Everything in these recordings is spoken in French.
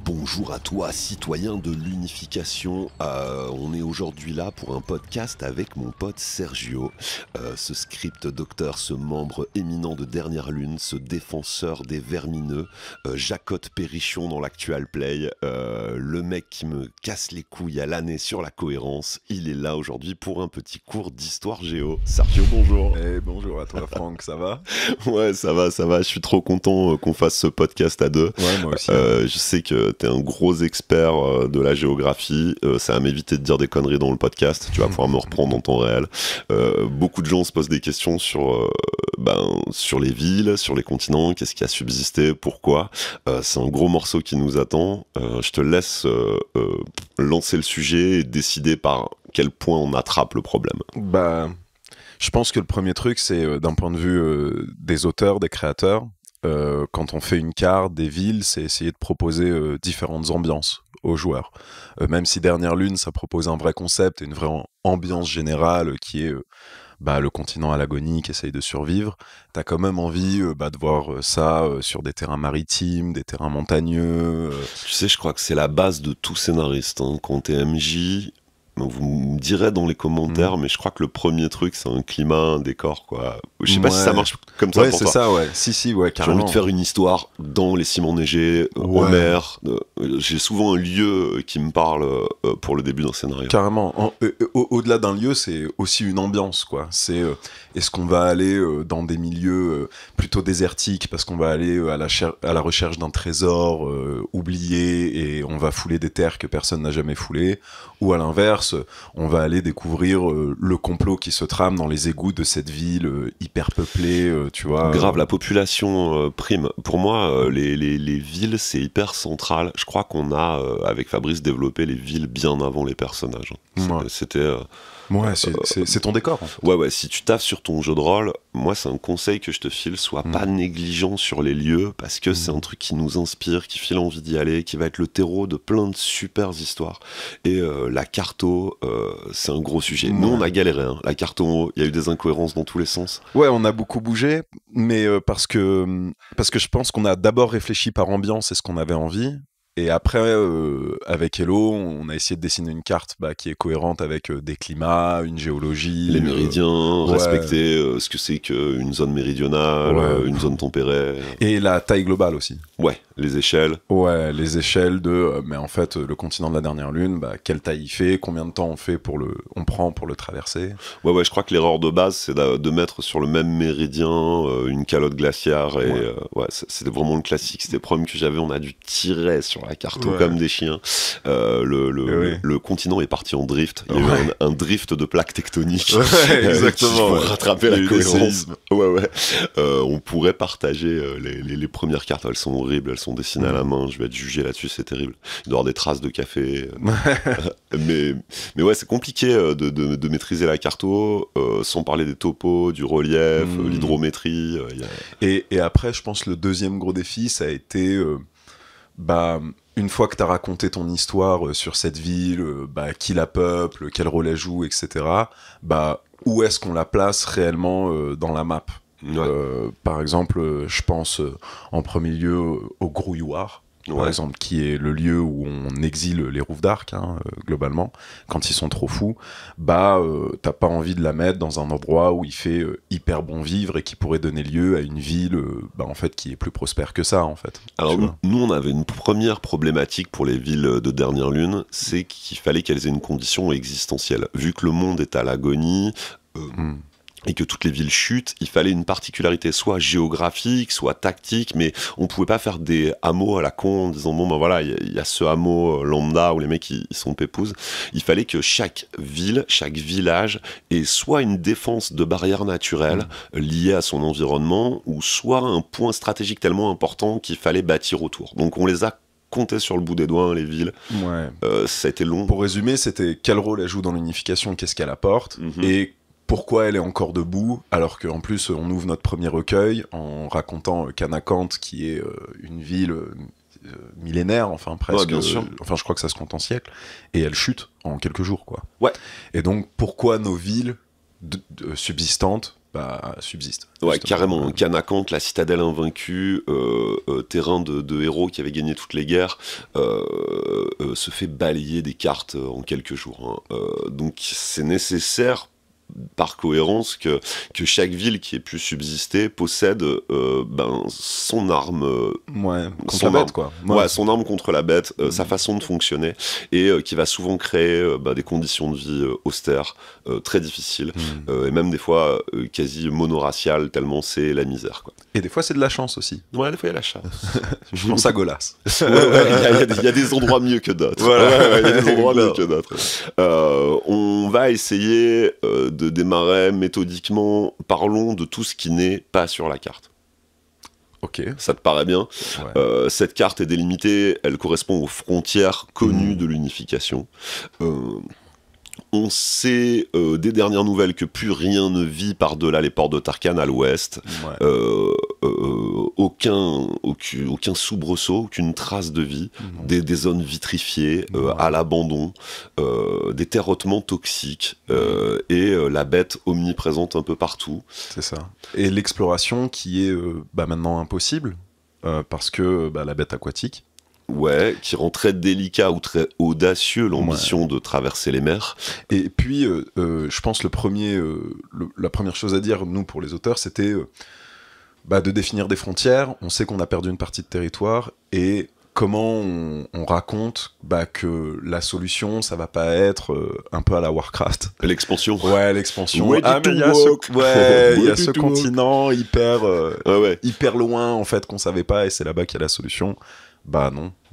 Bonjour à toi, citoyen de l'unification. On est aujourd'hui là pour un podcast avec mon pote Sergio. Ce script docteur, ce membre éminent de Dernière Lune, ce défenseur des vermineux, Jacotte Perrichon dans l'actual play, le mec qui me casse les couilles à l'année sur la cohérence. Il est là aujourd'hui pour un petit cours d'histoire géo. Sergio, bonjour. Bonjour à toi Franck, ça va? Ouais, ça va. Je suis trop content qu'on fasse ce podcast à deux. Ouais, moi aussi. Je sais que t'es un gros expert de la géographie. Ça va m'éviter de dire des conneries dans le podcast. Tu vas pouvoir me reprendre en temps réel. Beaucoup de gens se posent des questions sur les villes, sur les continents, qu'est-ce qui a subsisté, pourquoi. C'est un gros morceau qui nous attend. Je te laisse lancer le sujet et décider par quel point on attrape le problème. Je pense que le premier truc, c'est d'un point de vue des auteurs, des créateurs, quand on fait une carte des villes, c'est essayer de proposer différentes ambiances aux joueurs. Même si Dernière Lune, ça propose un vrai concept et une vraie ambiance générale qui est le continent à l'agonie qui essaye de survivre, t'as quand même envie de voir ça sur des terrains maritimes, des terrains montagneux. Tu sais, je crois que c'est la base de tout scénariste. Quand t'es MJ, vous me direz dans les commentaires, mais je crois que le premier truc, c'est un climat, un décor, quoi. Je sais pas si ça marche comme ça pour toi. Ouais, c'est ça, ouais. Si, ouais, carrément. J'ai envie de faire une histoire dans les ciments neigés, en mer. J'ai souvent un lieu qui me parle pour le début d'un scénario. Carrément. Au-delà d'un lieu, c'est aussi une ambiance, quoi. C'est est-ce qu'on va aller dans des milieux plutôt désertiques parce qu'on va aller à la recherche d'un trésor oublié et on va fouler des terres que personne n'a jamais foulées, ou à l'inverse, on va aller découvrir le complot qui se trame dans les égouts de cette ville hyper peuplée, tu vois. Grave, la population prime. Pour moi, les villes, c'est hyper central. Je crois qu'on a, avec Fabrice, développé les villes bien avant les personnages. C'était... c'est ton décor. En fait. Ouais, si tu taffes sur ton jeu de rôle, moi c'est un conseil que je te file, sois pas négligent sur les lieux, parce que c'est un truc qui nous inspire, qui file envie d'y aller, qui va être le terreau de plein de super histoires. Et la carto, c'est un gros sujet. Nous on a galéré, hein. La carto, il y a eu des incohérences dans tous les sens. Ouais, on a beaucoup bougé, mais parce que je pense qu'on a d'abord réfléchi par ambiance et ce qu'on avait envie. Et après, avec Hello, on a essayé de dessiner une carte qui est cohérente avec des climats, une géologie... Les méridiens, respecter ce que c'est qu'une zone méridionale, une zone tempérée... Et la taille globale aussi. Ouais, les échelles. Ouais, les échelles de... mais en fait, le continent de la Dernière Lune, quelle taille il fait, combien de temps on prend pour le traverser. Ouais, je crois que l'erreur de base, c'est de mettre sur le même méridien une calotte glaciaire. Et c'était vraiment le classique. C'était le problème que j'avais, on a dû tirer sur la carte comme des chiens. Le continent est parti en drift. Il y a eu un drift de plaques tectoniques. Exactement. Pour rattraper la cohérence. On pourrait partager les premières cartes. Elles sont horribles, elles sont dessinées à la main. Je vais être jugé là-dessus, c'est terrible. Il doit y avoir des traces de café. mais ouais, c'est compliqué de maîtriser la carto, sans parler des topos, du relief, l'hydrométrie. Et après, je pense le deuxième gros défi, ça a été... une fois que t'as raconté ton histoire sur cette ville, qui la peuple, quel rôle elle joue, etc., où est-ce qu'on la place réellement dans la map? Par exemple, je pense en premier lieu au Grouilloir, par exemple, qui est le lieu où on exile les Rouves d'Arc, globalement, quand ils sont trop fous. T'as pas envie de la mettre dans un endroit où il fait hyper bon vivre et qui pourrait donner lieu à une ville en fait, qui est plus prospère que ça, en fait. Alors nous, on avait une première problématique pour les villes de Dernière Lune, c'est qu'il fallait qu'elles aient une condition existentielle. Vu que le monde est à l'agonie... et que toutes les villes chutent, il fallait une particularité soit géographique, soit tactique, mais on pouvait pas faire des hameaux à la con en disant il y a ce hameau lambda où les mecs ils sont pépouses. Il fallait que chaque ville, chaque village ait soit une défense de barrières naturelles liée à son environnement, ou soit un point stratégique tellement important qu'il fallait bâtir autour. Donc on les a compté sur le bout des doigts, les villes. Ça a été long. Pour résumer, c'était quel rôle elle joue dans l'unification, qu'est-ce qu'elle apporte, et pourquoi elle est encore debout, alors qu'en plus on ouvre notre premier recueil en racontant Kanakant, qui est une ville millénaire, enfin presque, bien sûr. Enfin je crois que ça se compte en siècles, et elle chute en quelques jours, quoi. Ouais. Et donc pourquoi nos villes subsistantes subsiste. Ouais, justement. carrément. Kanakant, la citadelle invaincue, terrain de héros qui avait gagné toutes les guerres, se fait balayer des cartes en quelques jours. Hein. Donc c'est nécessaire, par cohérence, que chaque ville qui ait pu subsister possède son arme. Ouais, contre son la arme. bête, quoi. Ouais, son arme contre la bête, sa façon de fonctionner, et qui va souvent créer des conditions de vie austères, très difficiles, et même des fois quasi monoraciales, tellement c'est la misère, quoi. Et des fois, c'est de la chance aussi. Ouais, des fois il y a la chasse. Je pense à Golas. Il y a des endroits mieux que d'autres. Voilà. Il y a des endroits mieux que d'autres. On va essayer de démarrer méthodiquement. Parlons de tout ce qui n'est pas sur la carte. Ok. Ça te paraît bien? Ouais. Cette carte est délimitée, elle correspond aux frontières connues de l'unification. On sait des dernières nouvelles que plus rien ne vit par-delà les ports de Tarkhan à l'ouest. Ouais. Aucun soubresaut, aucune trace de vie, des zones vitrifiées, à l'abandon, des terres hautement toxiques, et la bête omniprésente un peu partout. C'est ça. Et l'exploration qui est maintenant impossible, parce que la bête aquatique. Ouais, qui rend très délicat ou très audacieux l'ambition de traverser les mers. Et puis, je pense la première chose à dire, nous, pour les auteurs, c'était de définir des frontières. On sait qu'on a perdu une partie de territoire, et comment on raconte que la solution, ça va pas être un peu à la Warcraft. L'expansion. Ouais, l'expansion. Mais il y a ce continent hyper loin, en fait, qu'on savait pas, et c'est là-bas qu'il y a la solution.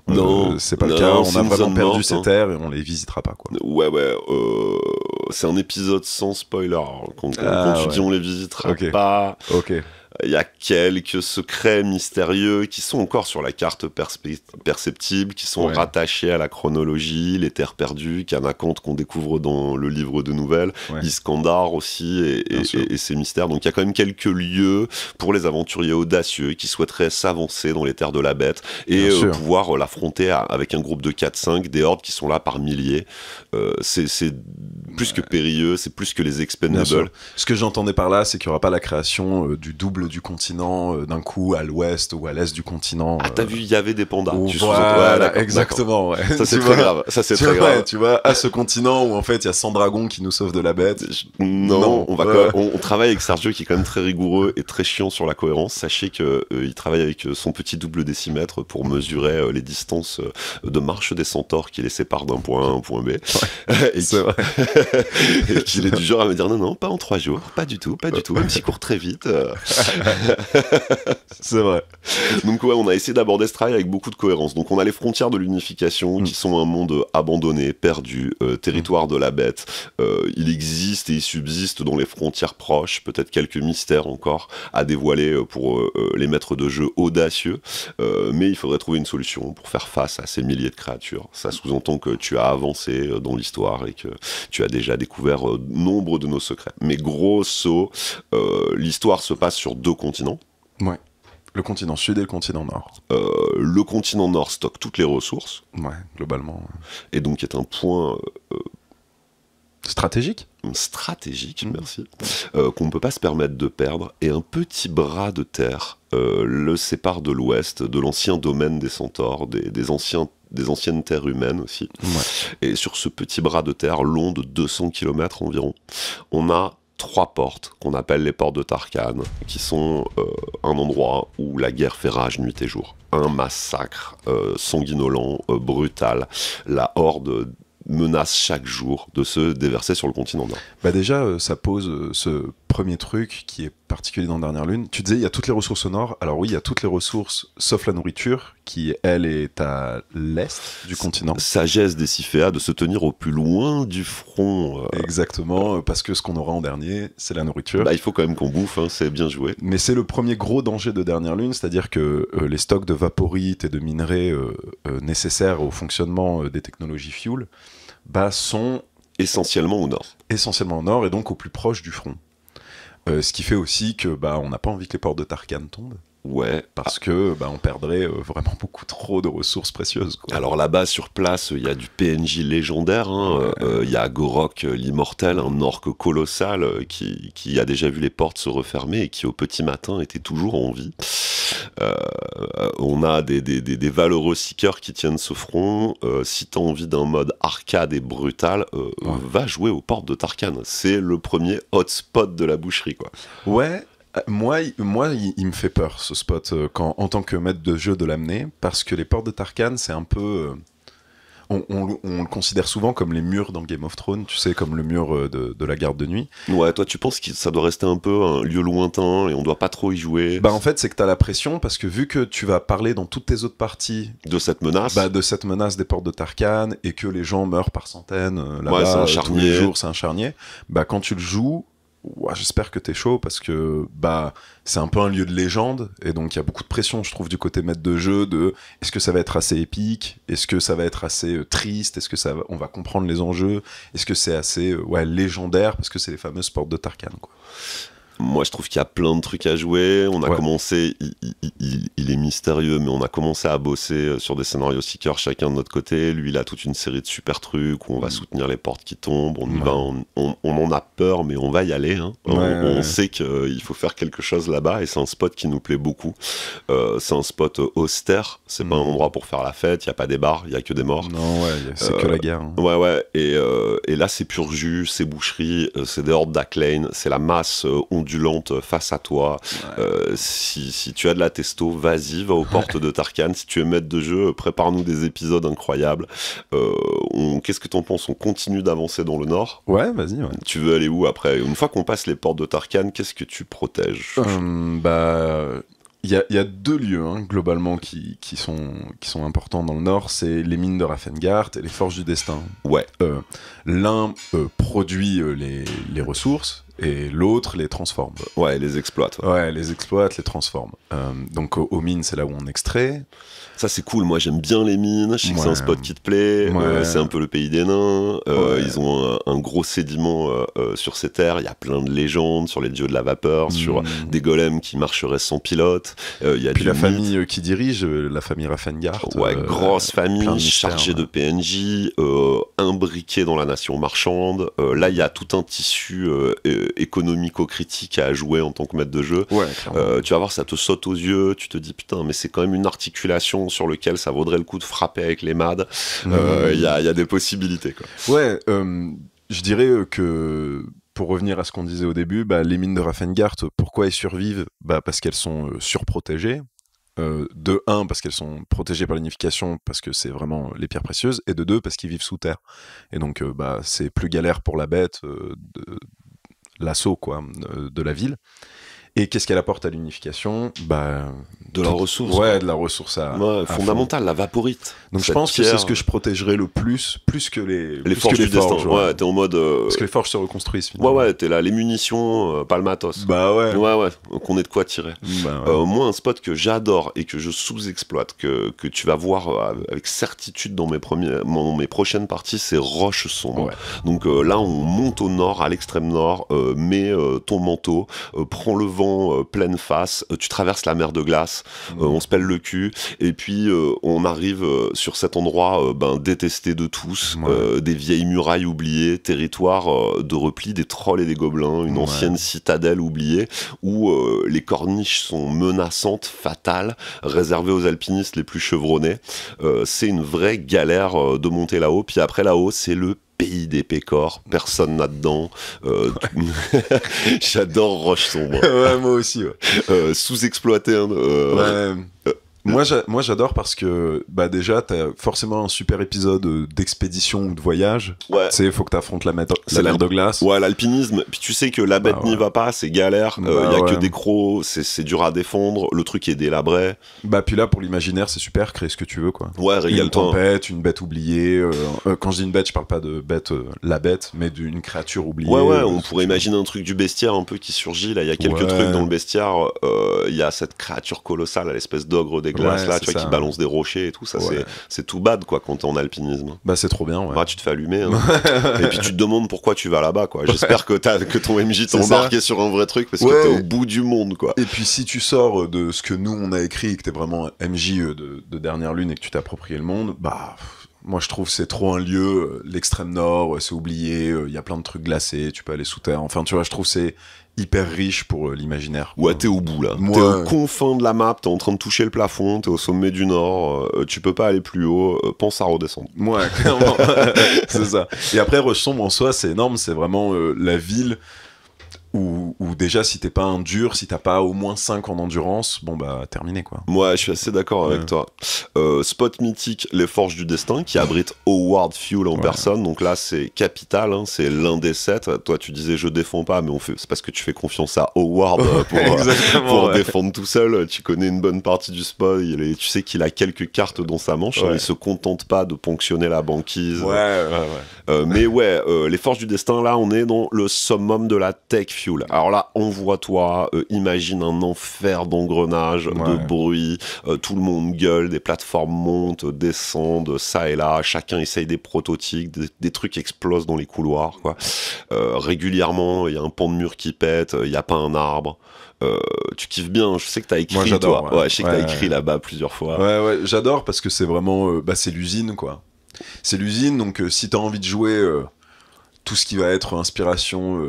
Non. C'est pas le cas. On a vraiment perdu ces terres et on les visitera pas, quoi. Ouais. C'est un épisode sans spoiler. Quand tu dis on les visitera pas. Ok. Il y a quelques secrets mystérieux qui sont encore sur la carte perceptible, qui sont rattachés à la chronologie, les terres perdues, Kanakant qu'on découvre dans le livre de nouvelles, Iskandar aussi, et ces mystères. Donc il y a quand même quelques lieux pour les aventuriers audacieux qui souhaiteraient s'avancer dans les terres de la bête et pouvoir l'affronter avec un groupe de 4-5, des hordes qui sont là par milliers. C'est plus que périlleux, c'est plus que les Expendables. Ce que j'entendais par là, c'est qu'il n'y aura pas la création du double du continent d'un coup à l'ouest ou à l'est du continent. Ah, t'as vu, il y avait des pandas. Voilà, exactement. Ouais. Ça c'est très grave. Ça c'est très grave. Tu vois, à ce continent où en fait il y a 100 dragons qui nous sauvent de la bête. Non. On travaille avec Sergio qui est quand même très rigoureux et très chiant sur la cohérence. Sachez que il travaille avec son petit double décimètre pour mesurer les distances de marche des centaures qui les séparent d'un point A à un point B. Et qu'il est du genre à me dire non, pas en 3 jours, pas du tout, même s'il court très vite. C'est vrai. Donc on a essayé d'aborder ce travail avec beaucoup de cohérence. Donc on a les frontières de l'unification qui sont un monde abandonné, perdu, territoire de la bête. Il existe et il subsiste dans les frontières proches, peut-être quelques mystères encore à dévoiler pour les maîtres de jeu audacieux, mais il faudrait trouver une solution pour faire face à ces milliers de créatures. Ça sous-entend que tu as avancé dans l'histoire et que tu as déjà découvert nombre de nos secrets. Mais grosso, l'histoire se passe sur 2 continents. Ouais. Le continent sud et le continent nord. Le continent nord stocke toutes les ressources. Ouais, globalement. Et donc est un point stratégique, merci, qu'on ne peut pas se permettre de perdre. Et un petit bras de terre le sépare de l'ouest, de l'ancien domaine des centaures, des anciennes terres humaines aussi. Ouais. Et sur ce petit bras de terre long de 200 km environ, on a 3 portes qu'on appelle les portes de Tarkhan, qui sont un endroit où la guerre fait rage nuit et jour. Un massacre sanguinolent, brutal. La horde menace chaque jour de se déverser sur le continent nord. Déjà, ça pose ce premier truc qui est particulier dans Dernière Lune. Tu disais, il y a toutes les ressources au nord. Alors oui, il y a toutes les ressources, sauf la nourriture, qui, elle, est à l'est du continent. Sagesse des Siféas de se tenir au plus loin du front. Exactement, parce que ce qu'on aura en dernier, c'est la nourriture. Il faut quand même qu'on bouffe, c'est bien joué. Mais c'est le premier gros danger de Dernière Lune, c'est-à-dire que les stocks de vaporites et de minerais nécessaires au fonctionnement des technologies fuel sont essentiellement au nord. Essentiellement au nord et donc au plus proche du front. Ce qui fait aussi que on n'a pas envie que les portes de Tarkhan tombent. Ouais. Parce que on perdrait vraiment beaucoup trop de ressources précieuses, quoi. Alors là-bas, sur place, il y a du PNJ légendaire. Il y a Gorok, l'immortel, un orque colossal qui a déjà vu les portes se refermer et qui, au petit matin, était toujours en vie. On a des valeureux seekers qui tiennent ce front. Si t'as envie d'un mode arcade et brutal, va jouer aux portes de Tarkhan. C'est le premier hotspot de la boucherie, quoi. Ouais. Moi, il me fait peur, ce spot, en tant que maître de jeu, de l'amener, parce que les portes de Tarkhan, c'est un peu... On le considère souvent comme les murs dans Game of Thrones, tu sais, comme le mur de la garde de nuit. Ouais, toi, tu penses que ça doit rester un peu un lieu lointain et on doit pas trop y jouer? En fait, c'est que t'as la pression, parce que vu que tu vas parler dans toutes tes autres parties... De cette menace? De cette menace des portes de Tarkhan, et que les gens meurent par centaines, là-bas, c'est un charnier. tous les jours, c'est un charnier. Quand tu le joues... Ouais, j'espère que t'es chaud parce que c'est un peu un lieu de légende et donc il y a beaucoup de pression, je trouve, du côté maître de jeu, de est-ce que ça va être assez épique, est-ce que ça va être assez triste, est-ce que on va comprendre les enjeux, est-ce que c'est assez légendaire parce que c'est les fameuses portes de Tarkhan, quoi. Moi, je trouve qu'il y a plein de trucs à jouer. On a commencé, il est mystérieux, mais on a commencé à bosser sur des scénarios seekers chacun de notre côté. Lui, il a toute une série de super trucs où on va soutenir les portes qui tombent. On y va, on en a peur, mais on va y aller. On sait qu'il faut faire quelque chose là-bas et c'est un spot qui nous plaît beaucoup. C'est un spot austère. C'est pas un endroit pour faire la fête. Il y a pas des bars, il y a que des morts. Non, c'est que la guerre. Ouais. Et là, c'est pur jus, c'est boucherie, c'est des hordes d'Acklane, c'est la masse ondulante face à toi. Si tu as de la testo, vas-y, va aux portes de Tarkhan. Si tu es maître de jeu, prépare-nous des épisodes incroyables. Qu'est-ce que t'en penses? On continue d'avancer dans le nord? Ouais, vas-y. Tu veux aller où après? Une fois qu'on passe les portes de Tarkhan, qu'est-ce que tu protèges? Il y a deux lieux, globalement, qui sont importants dans le nord, c'est les mines de Ravengard et les forges du destin. Ouais. L'un produit les ressources, et l'autre les transforme. Ouais, les exploite. Ouais, les exploite, les transforme. Donc aux mines, c'est là où on extrait. Ça, c'est cool. Moi, j'aime bien les mines. Je sais que c'est un spot qui te plaît. C'est un peu le pays des nains. Ils ont un gros sédiment sur ces terres. Il y a plein de légendes sur les dieux de la vapeur, sur des golems qui marcheraient sans pilote. Puis la famille qui dirige, la famille Ravengard. Ouais, grosse famille, chargée de PNJ, imbriquée dans la nation marchande. Là, il y a tout un tissu économico-critique à jouer en tant que maître de jeu. Tu vas voir, ça te saute aux yeux. Tu te dis, putain, mais c'est quand même une articulation sur lequel ça vaudrait le coup de frapper avec les MAD. Il y a des possibilités, quoi. Ouais, je dirais que pour revenir à ce qu'on disait au début, les mines de Ravengard, pourquoi elles survivent? Parce qu'elles sont surprotégées. De 1, parce qu'elles sont protégées par l'unification, parce que c'est vraiment les pierres précieuses, et de 2, parce qu'ils vivent sous terre. Et donc, c'est plus galère pour la bête de l'assaut, quoi, de la ville. Et qu'est-ce qu'elle apporte à l'unification? De la ressource. Ouais, de la ressource fondamentale, la vaporite. Donc je pense que c'est ce que je protégerais le plus que les forges du destin. Ouais, t'es en mode... Parce que les forges se reconstruisent, finalement. Ouais, t'es là, les munitions, pas le matos. Ouais, qu'on ait de quoi tirer. Moi, un spot que j'adore et que je sous-exploite, que tu vas voir avec certitude dans mes prochaines parties, c'est Roche Sombre. Ouais. Donc là, on monte au nord, à l'extrême nord, mets ton manteau, prends le vent pleine face, tu traverses la mer de glace, on se pèle le cul, et puis on arrive sur cet endroit détesté de tous, des vieilles murailles oubliées, territoire de repli des trolls et des gobelins, une ancienne citadelle oubliée, où les corniches sont menaçantes, fatales, réservées aux alpinistes les plus chevronnés. C'est une vraie galère de monter là-haut, puis après là-haut, c'est le pays des pécores, personne là-dedans. J'adore Roche Sombre. Ouais, moi aussi. Sous-exploité. Moi j'adore parce que déjà t'as forcément un super épisode d'expédition ou de voyage. Tu sais, faut que t'affrontes la mer de glace. Ouais, l'alpinisme. Puis tu sais que la bête n'y va pas, c'est galère. Y a que des crocs, c'est dur à défendre. Le truc est délabré. Puis là pour l'imaginaire c'est super, créer ce que tu veux, quoi. Ouais, régale-toi. Une tempête, une bête oubliée. Quand je dis une bête, je parle pas de bête, la bête, mais d'une créature oubliée. Ouais, on pourrait imaginer un truc du bestiaire un peu qui surgit. Là, il y a quelques trucs dans le bestiaire. Il y a cette créature colossale, l'espèce d'ogre des glace, Ouais, là, c'est tu vois, ça. qui balance des rochers et tout, ça, Ouais. c'est tout bad, quoi, quand t'es en alpinisme. Bah, c'est trop bien, ouais. Bah, tu te fais allumer, hein. Et puis tu te demandes pourquoi tu vas là-bas, quoi. J'espère que ton MJ t'a C'est ça. embarqué sur un vrai truc, parce Ouais. que t'es au bout du monde, quoi. Et puis si tu sors de ce que nous on a écrit et que t'es vraiment MJ de Dernière Lune et que tu t'es approprié le monde, bah moi je trouve que c'est trop un lieu, l'extrême nord, c'est oublié, il y a plein de trucs glacés, tu peux aller sous terre, enfin tu vois, je trouve que c'est hyper riche pour l'imaginaire. Ouais, t'es au bout, là. Moi- T'es au confin de la map, t'es en train de toucher le plafond, t'es au sommet du nord, tu peux pas aller plus haut, pense à redescendre. Ouais, clairement. C'est ça. Et après, Rush-Sombre en soi, c'est énorme, c'est vraiment la ville où déjà, si t'es pas un dur, si t'as pas au moins 5 en endurance, bon bah, terminé quoi. Moi, je suis assez d'accord avec Ouais. toi. Spot mythique, les Forges du Destin, qui abrite Howard Fuel en Ouais. personne. Donc là, c'est capital, hein, c'est l'un des 7. Toi, tu disais je défends pas, mais c'est parce que tu fais confiance à Howard Exactement, pour ouais. défendre tout seul. Tu connais une bonne partie du spot. Tu sais qu'il a quelques cartes dans sa manche. Ouais. Il se contente pas de ponctionner la banquise. Ouais. Mais ouais, les Forges du Destin, là, on est dans le summum de la tech fuel. Alors là, envoie-toi, imagine un enfer d'engrenages, de Ouais. bruit, tout le monde gueule, des plateformes montent, descendent, ça et là, chacun essaye des prototypes, des trucs explosent dans les couloirs, quoi. Régulièrement, il y a un pan de mur qui pète, il n'y a pas un arbre. Tu kiffes bien, je sais que t'as écrit, Moi, j'adore, toi. ouais. Je sais que Ouais, t'as écrit là-bas plusieurs fois. Ouais, j'adore parce que c'est vraiment, c'est l'usine quoi. C'est l'usine, donc si t'as envie de jouer tout ce qui va être inspiration,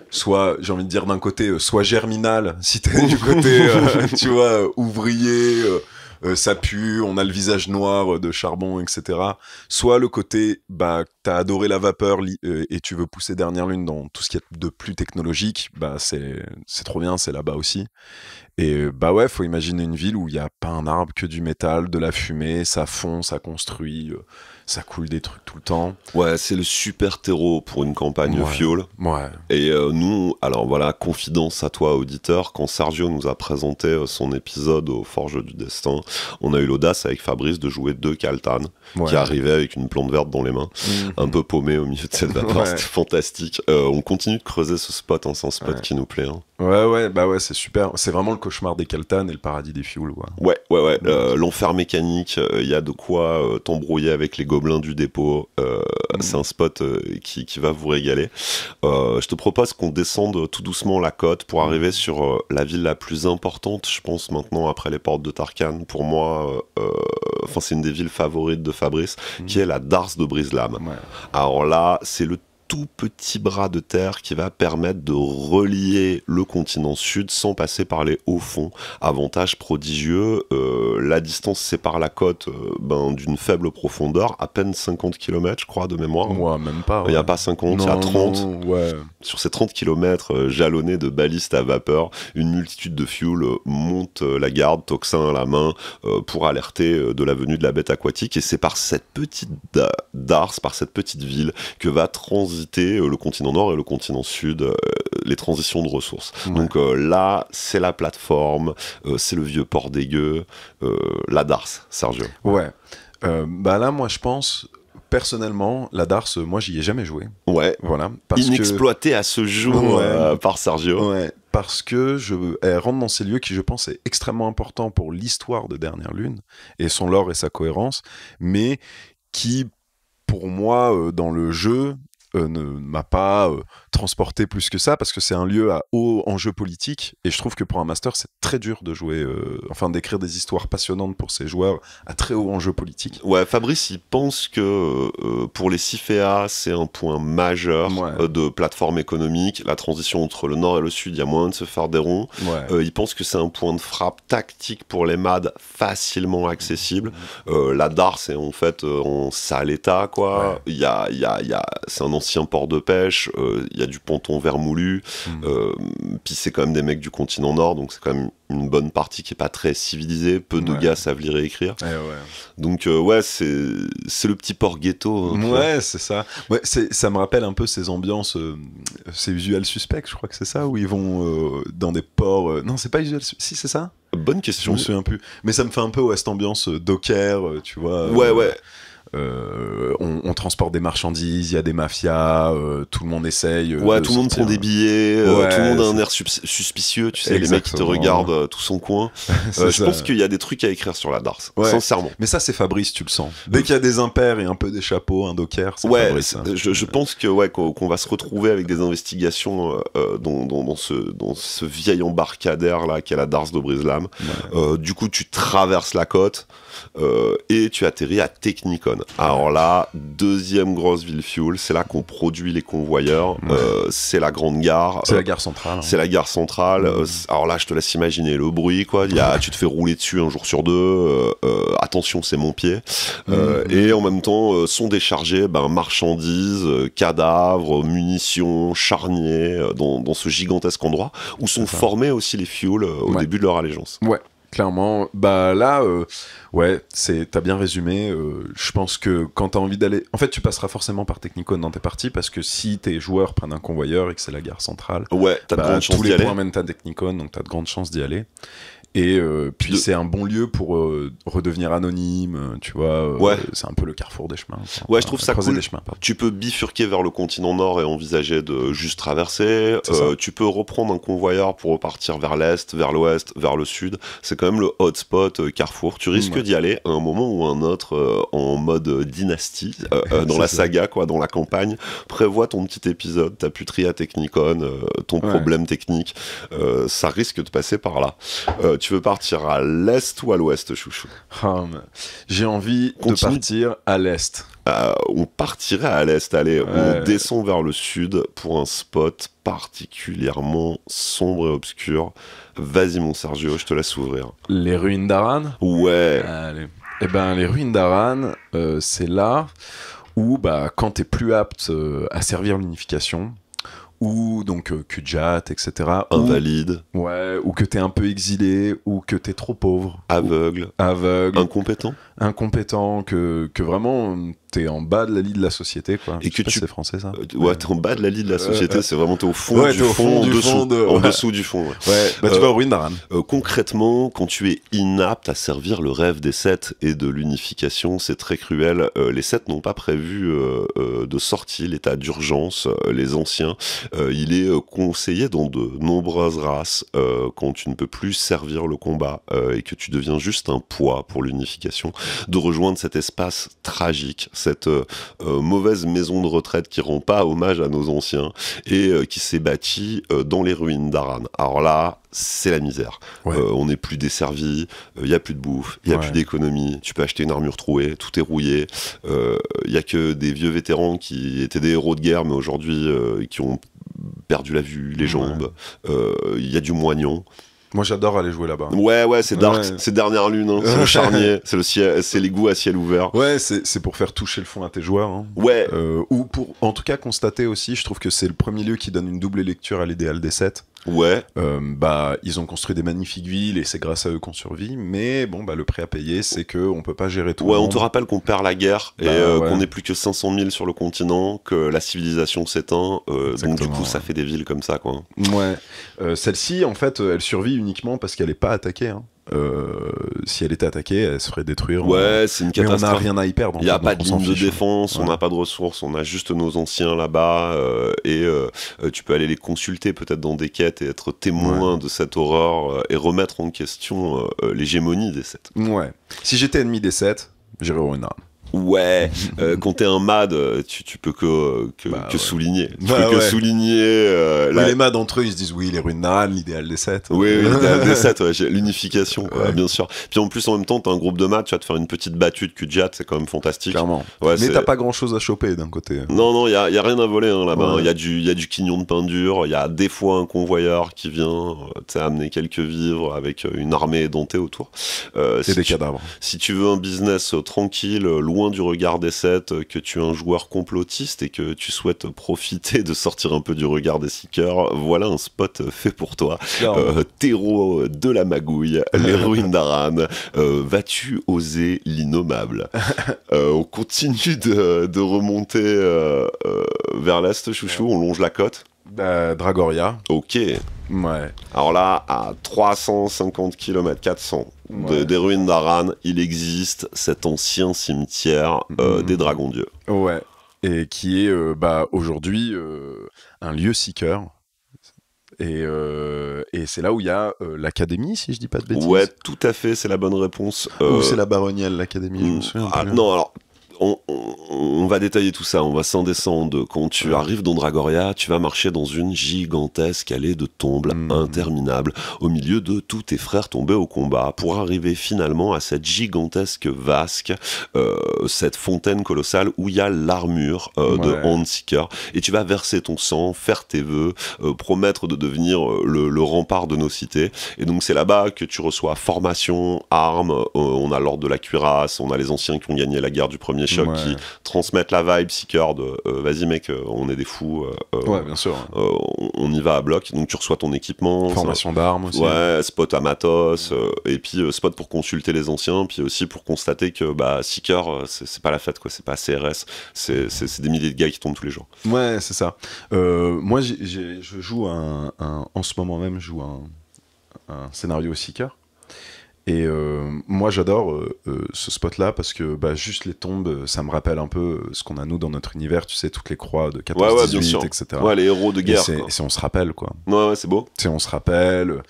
soit, j'ai envie de dire d'un côté, soit germinal, si t'es du côté, tu vois, ouvrier, ça pue, on a le visage noir de charbon, etc. Soit le côté, bah, t'as adoré la vapeur et tu veux pousser Dernière Lune dans tout ce qui est de plus technologique, bah, c'est trop bien, c'est là-bas aussi. Et bah ouais, faut imaginer une ville où il n'y a pas un arbre, que du métal, de la fumée, ça fond, ça construit, ça coule des trucs tout le temps. Ouais, c'est le super terreau pour une campagne Ouais. fuel. Ouais. Et nous, alors voilà, confidence à toi, auditeur, quand Sergio nous a présenté son épisode aux Forges du Destin, on a eu l'audace avec Fabrice de jouer 2 Kaltan, qui arrivaient avec une plante verte dans les mains, un peu paumé au milieu de cette vapeur, Ouais. c'était fantastique. On continue de creuser ce spot, hein, c'est un spot qui nous plaît. Hein. Ouais, bah ouais, c'est super. C'est vraiment le cauchemar des Kaltan et le paradis des fuels, quoi. Ouais. L'enfer mécanique, il y a de quoi t'embrouiller avec les gobelins du dépôt. C'est un spot qui va vous régaler. Je te propose qu'on descende tout doucement la côte pour arriver sur la ville la plus importante, je pense, maintenant, après les portes de Tarkhan. Pour moi, c'est une des villes favorites de Fabrice, qui est la Darse de Brislam. Ouais. Alors là, c'est le tout petit bras de terre qui va permettre de relier le continent sud sans passer par les hauts fonds. Avantage prodigieux, la distance sépare la côte d'une faible profondeur, à peine 50 km je crois de mémoire. Moi, même pas. Il n'y a pas 50, il y a 30. Non, ouais. Sur ces 30 km jalonnés de balistes à vapeur, une multitude de fuels monte la garde, tocsin à la main, pour alerter de la venue de la bête aquatique. Et c'est par cette petite Darse, par cette petite ville, que va transiter le continent nord et le continent sud, les transitions de ressources. Ouais. Donc là, c'est la plateforme, c'est le vieux port des gueux, la Darse, Sergio. Ouais. Bah là, moi, je pense, personnellement, la Darse, moi, j'y ai jamais joué. Ouais. Voilà. Parce Inexploité à ce jour par Sergio. Ouais, parce que elle rentre dans ces lieux qui, je pense, est extrêmement important pour l'histoire de Dernière Lune, et son lore et sa cohérence, mais qui, pour moi, dans le jeu, ne m'a pas transporté plus que ça, parce que c'est un lieu à haut enjeu politique, et je trouve que pour un master, c'est très dur de jouer, d'écrire des histoires passionnantes pour ses joueurs à très haut enjeu politique. Ouais, Fabrice, il pense que pour les CIFEA, c'est un point majeur de plateforme économique. La transition entre le nord et le sud, il y a moyen de se faire des ronds. Ouais. Il pense que c'est un point de frappe tactique pour les MAD facilement accessible. La DAR, c'est en fait en sale état, quoi. Ouais. C'est un ancien port de pêche, il y a du ponton vermoulu, puis c'est quand même des mecs du continent nord, donc c'est quand même une bonne partie qui est pas très civilisée, peu de gars savent lire et écrire. Donc c'est le petit port ghetto. Ouais, c'est ça. Ouais, ça me rappelle un peu ces ambiances, c'est Usual Suspect, je crois que c'est ça, où ils vont dans des ports... Non, c'est pas Usual Suspect, si c'est ça ? Bonne question. Je me souviens plus. Mais ça me fait un peu cette ambiance docker, tu vois. Ouais. On transporte des marchandises, il y a des mafias, tout le monde essaye. Ouais, tout le monde prend des billets, Ouais, tout le monde a un air suspicieux, tu sais, les mecs qui te regardent tout son coin. Je pense qu'il y a des trucs à écrire sur la Darse, sincèrement. Mais ça, c'est Fabrice, tu le sens. Dès qu'il y a des impairs et un peu des chapeaux, un docker, c'est Fabrice. Je pense que qu'on va se retrouver avec des investigations dans ce vieil embarcadère là qu'est la Darse de Brislam. Du coup, tu traverses la côte et tu atterris à Technikon. Alors là, deuxième grosse ville fuel, c'est là qu'on produit les convoyeurs. C'est la grande gare. C'est la gare centrale. C'est la gare centrale. Alors là, je te laisse imaginer le bruit, quoi. Tu te fais rouler dessus un jour sur deux. Attention, c'est mon pied. Et en même temps, sont déchargés marchandises, cadavres, munitions, charniers dans ce gigantesque endroit où sont formés aussi les fuels au début de leur allégeance. Ouais. Clairement, là, t'as bien résumé. Je pense que quand t'as envie d'aller, en fait, tu passeras forcément par Technikon dans tes parties parce que si tes joueurs prennent un convoyeur et que c'est la gare centrale, t'as de grandes chances tous d'y les aller. points mènent à Technikon, donc t'as de grandes chances d'y aller. Et puis c'est un bon lieu pour redevenir anonyme, tu vois. C'est un peu le carrefour des chemins. Je trouve ça cool. Tu peux bifurquer vers le continent nord et envisager de juste traverser. Tu peux reprendre un convoyeur pour repartir vers l'est, vers l'ouest, vers le sud. C'est quand même le hotspot carrefour. Tu risques d'y aller à un moment ou un autre en mode dynastie, dans la saga, quoi, dans la campagne. Prévois ton petit épisode, ta puterie à Technikon, ton problème technique. Ça risque de passer par là. Tu veux partir à l'est ou à l'ouest, chouchou? J'ai envie de partir à l'est. On partirait à l'est, allez, on descend vers le sud pour un spot particulièrement sombre et obscur. Vas-y mon Sergio, je te laisse ouvrir. Les ruines d'Aran? Ouais. Allez. Eh ben, les ruines d'Aran, c'est là où, quand t'es plus apte à servir l'unification, ou donc Kujat, etc. Invalide. Ou que t'es un peu exilé, ou que t'es trop pauvre. Aveugle. Incompétent, que vraiment t'es en bas de la lie de la société, quoi. Et que c'est français, ça. T'es en bas de la lie de la société, c'est vraiment t'es au fond du fond, en dessous du fond. Tu vas aux ruines d'Aran. Concrètement, quand tu es inapte à servir le rêve des Sept et de l'unification, c'est très cruel. Les Sept n'ont pas prévu de sortie, l'état d'urgence, les anciens. Il est conseillé dans de nombreuses races, quand tu ne peux plus servir le combat et que tu deviens juste un poids pour l'unification, de rejoindre cet espace tragique, cette mauvaise maison de retraite qui rend pas hommage à nos anciens et qui s'est bâtie dans les ruines d'Aran. Alors là, c'est la misère. On n'est plus desservi, il n'y a plus de bouffe, il n'y a plus d'économie, tu peux acheter une armure trouée, tout est rouillé, il n'y a que des vieux vétérans qui étaient des héros de guerre mais aujourd'hui qui ont perdu la vue, les jambes, il y a du moignon. Moi j'adore aller jouer là-bas. C'est dark, c'est dernière lune, hein. C'est le charnier, c'est le ciel, c'est l'égout à ciel ouvert. C'est pour faire toucher le fond à tes joueurs. Hein. Ou pour en tout cas constater aussi, je trouve que c'est le premier lieu qui donne une double lecture à l'idéal des Sept. Ils ont construit des magnifiques villes et c'est grâce à eux qu'on survit, mais le prix à payer c'est qu'on peut pas gérer tout. On te rappelle qu'on perd la guerre et qu'on n'est plus que 500 000 sur le continent, que la civilisation s'éteint, donc du coup ça fait des villes comme ça, quoi. Celle-ci en fait elle survit uniquement parce qu'elle est pas attaquée, hein. Si elle était attaquée, elle se ferait détruire. C'est une catastrophe. Mais on n'a rien à y perdre. Il n'y a pas de ligne de défense, on n'a pas de ressources, on a juste nos anciens là-bas et tu peux aller les consulter peut-être dans des quêtes et être témoin de cette horreur et remettre en question l'hégémonie des Sept. Si j'étais ennemi des Sept, j'irais au Ruinard. Quand t'es un MAD, tu peux que souligner. Tu peux que souligner. Les MAD entre eux, ils se disent les ruines d'Aran, l'idéal des Sept. L'idéal des Sept, l'unification, bien sûr. Puis en plus, en même temps, t'as un groupe de MAD, tu vas te faire une petite battue de Kujat, c'est quand même fantastique. Clairement. Mais t'as pas grand chose à choper d'un côté. Non, y a rien à voler là-bas. Il y a du quignon de pain dur, il y a des fois un convoyeur qui vient amener quelques vivres avec une armée édentée autour. Et des cadavres. Si tu veux un business tranquille, loin du regard des Sept, que tu es un joueur complotiste et que tu souhaites profiter de sortir un peu du regard des Seekers, voilà un spot fait pour toi. Terreau de la magouille, les ruines d'Aran, vas-tu oser l'innommable? On continue de remonter vers l'est, chouchou, on longe la côte. Dragoria. Ok. Ouais. Alors là, à 350 km, 400 des ruines d'Aran, il existe cet ancien cimetière des dragons-dieux. Ouais. Et qui est aujourd'hui un lieu seeker. Et c'est là où il y a l'académie, si je dis pas de bêtises. Ouais, tout à fait, c'est la bonne réponse. Ou c'est la baronnielle, l'académie, je me souviens plus. Non, alors, on va détailler tout ça, on va s'en descendre. Quand tu arrives dans Dragoria, tu vas marcher dans une gigantesque allée de tombes interminable, au milieu de tous tes frères tombés au combat, pour arriver finalement à cette gigantesque vasque, cette fontaine colossale où il y a l'armure de Handseeker, et tu vas verser ton sang, faire tes vœux, promettre de devenir le rempart de nos cités. Et donc c'est là-bas que tu reçois formation, armes, on a l'ordre de la cuirasse, on a les anciens qui ont gagné la guerre du premier choc qui transmettent la vibe Seeker de vas-y mec, on est des fous, ouais, bien sûr. On y va à bloc. Donc tu reçois ton équipement, formation d'armes aussi. Ouais, spot à matos, et puis spot pour consulter les anciens, puis aussi pour constater que Seeker, c'est pas la fête, quoi, c'est pas CRS, c'est des milliers de gars qui tombent tous les jours. Ouais, c'est ça. Moi, je joue en ce moment même, je joue un scénario Seeker. Et moi j'adore ce spot-là parce que juste les tombes, ça me rappelle un peu ce qu'on a nous dans notre univers, tu sais, toutes les croix de 14-18, etc. Ouais, les héros de guerre. Et si on se rappelle, quoi. Ouais, c'est beau. Si on se rappelle,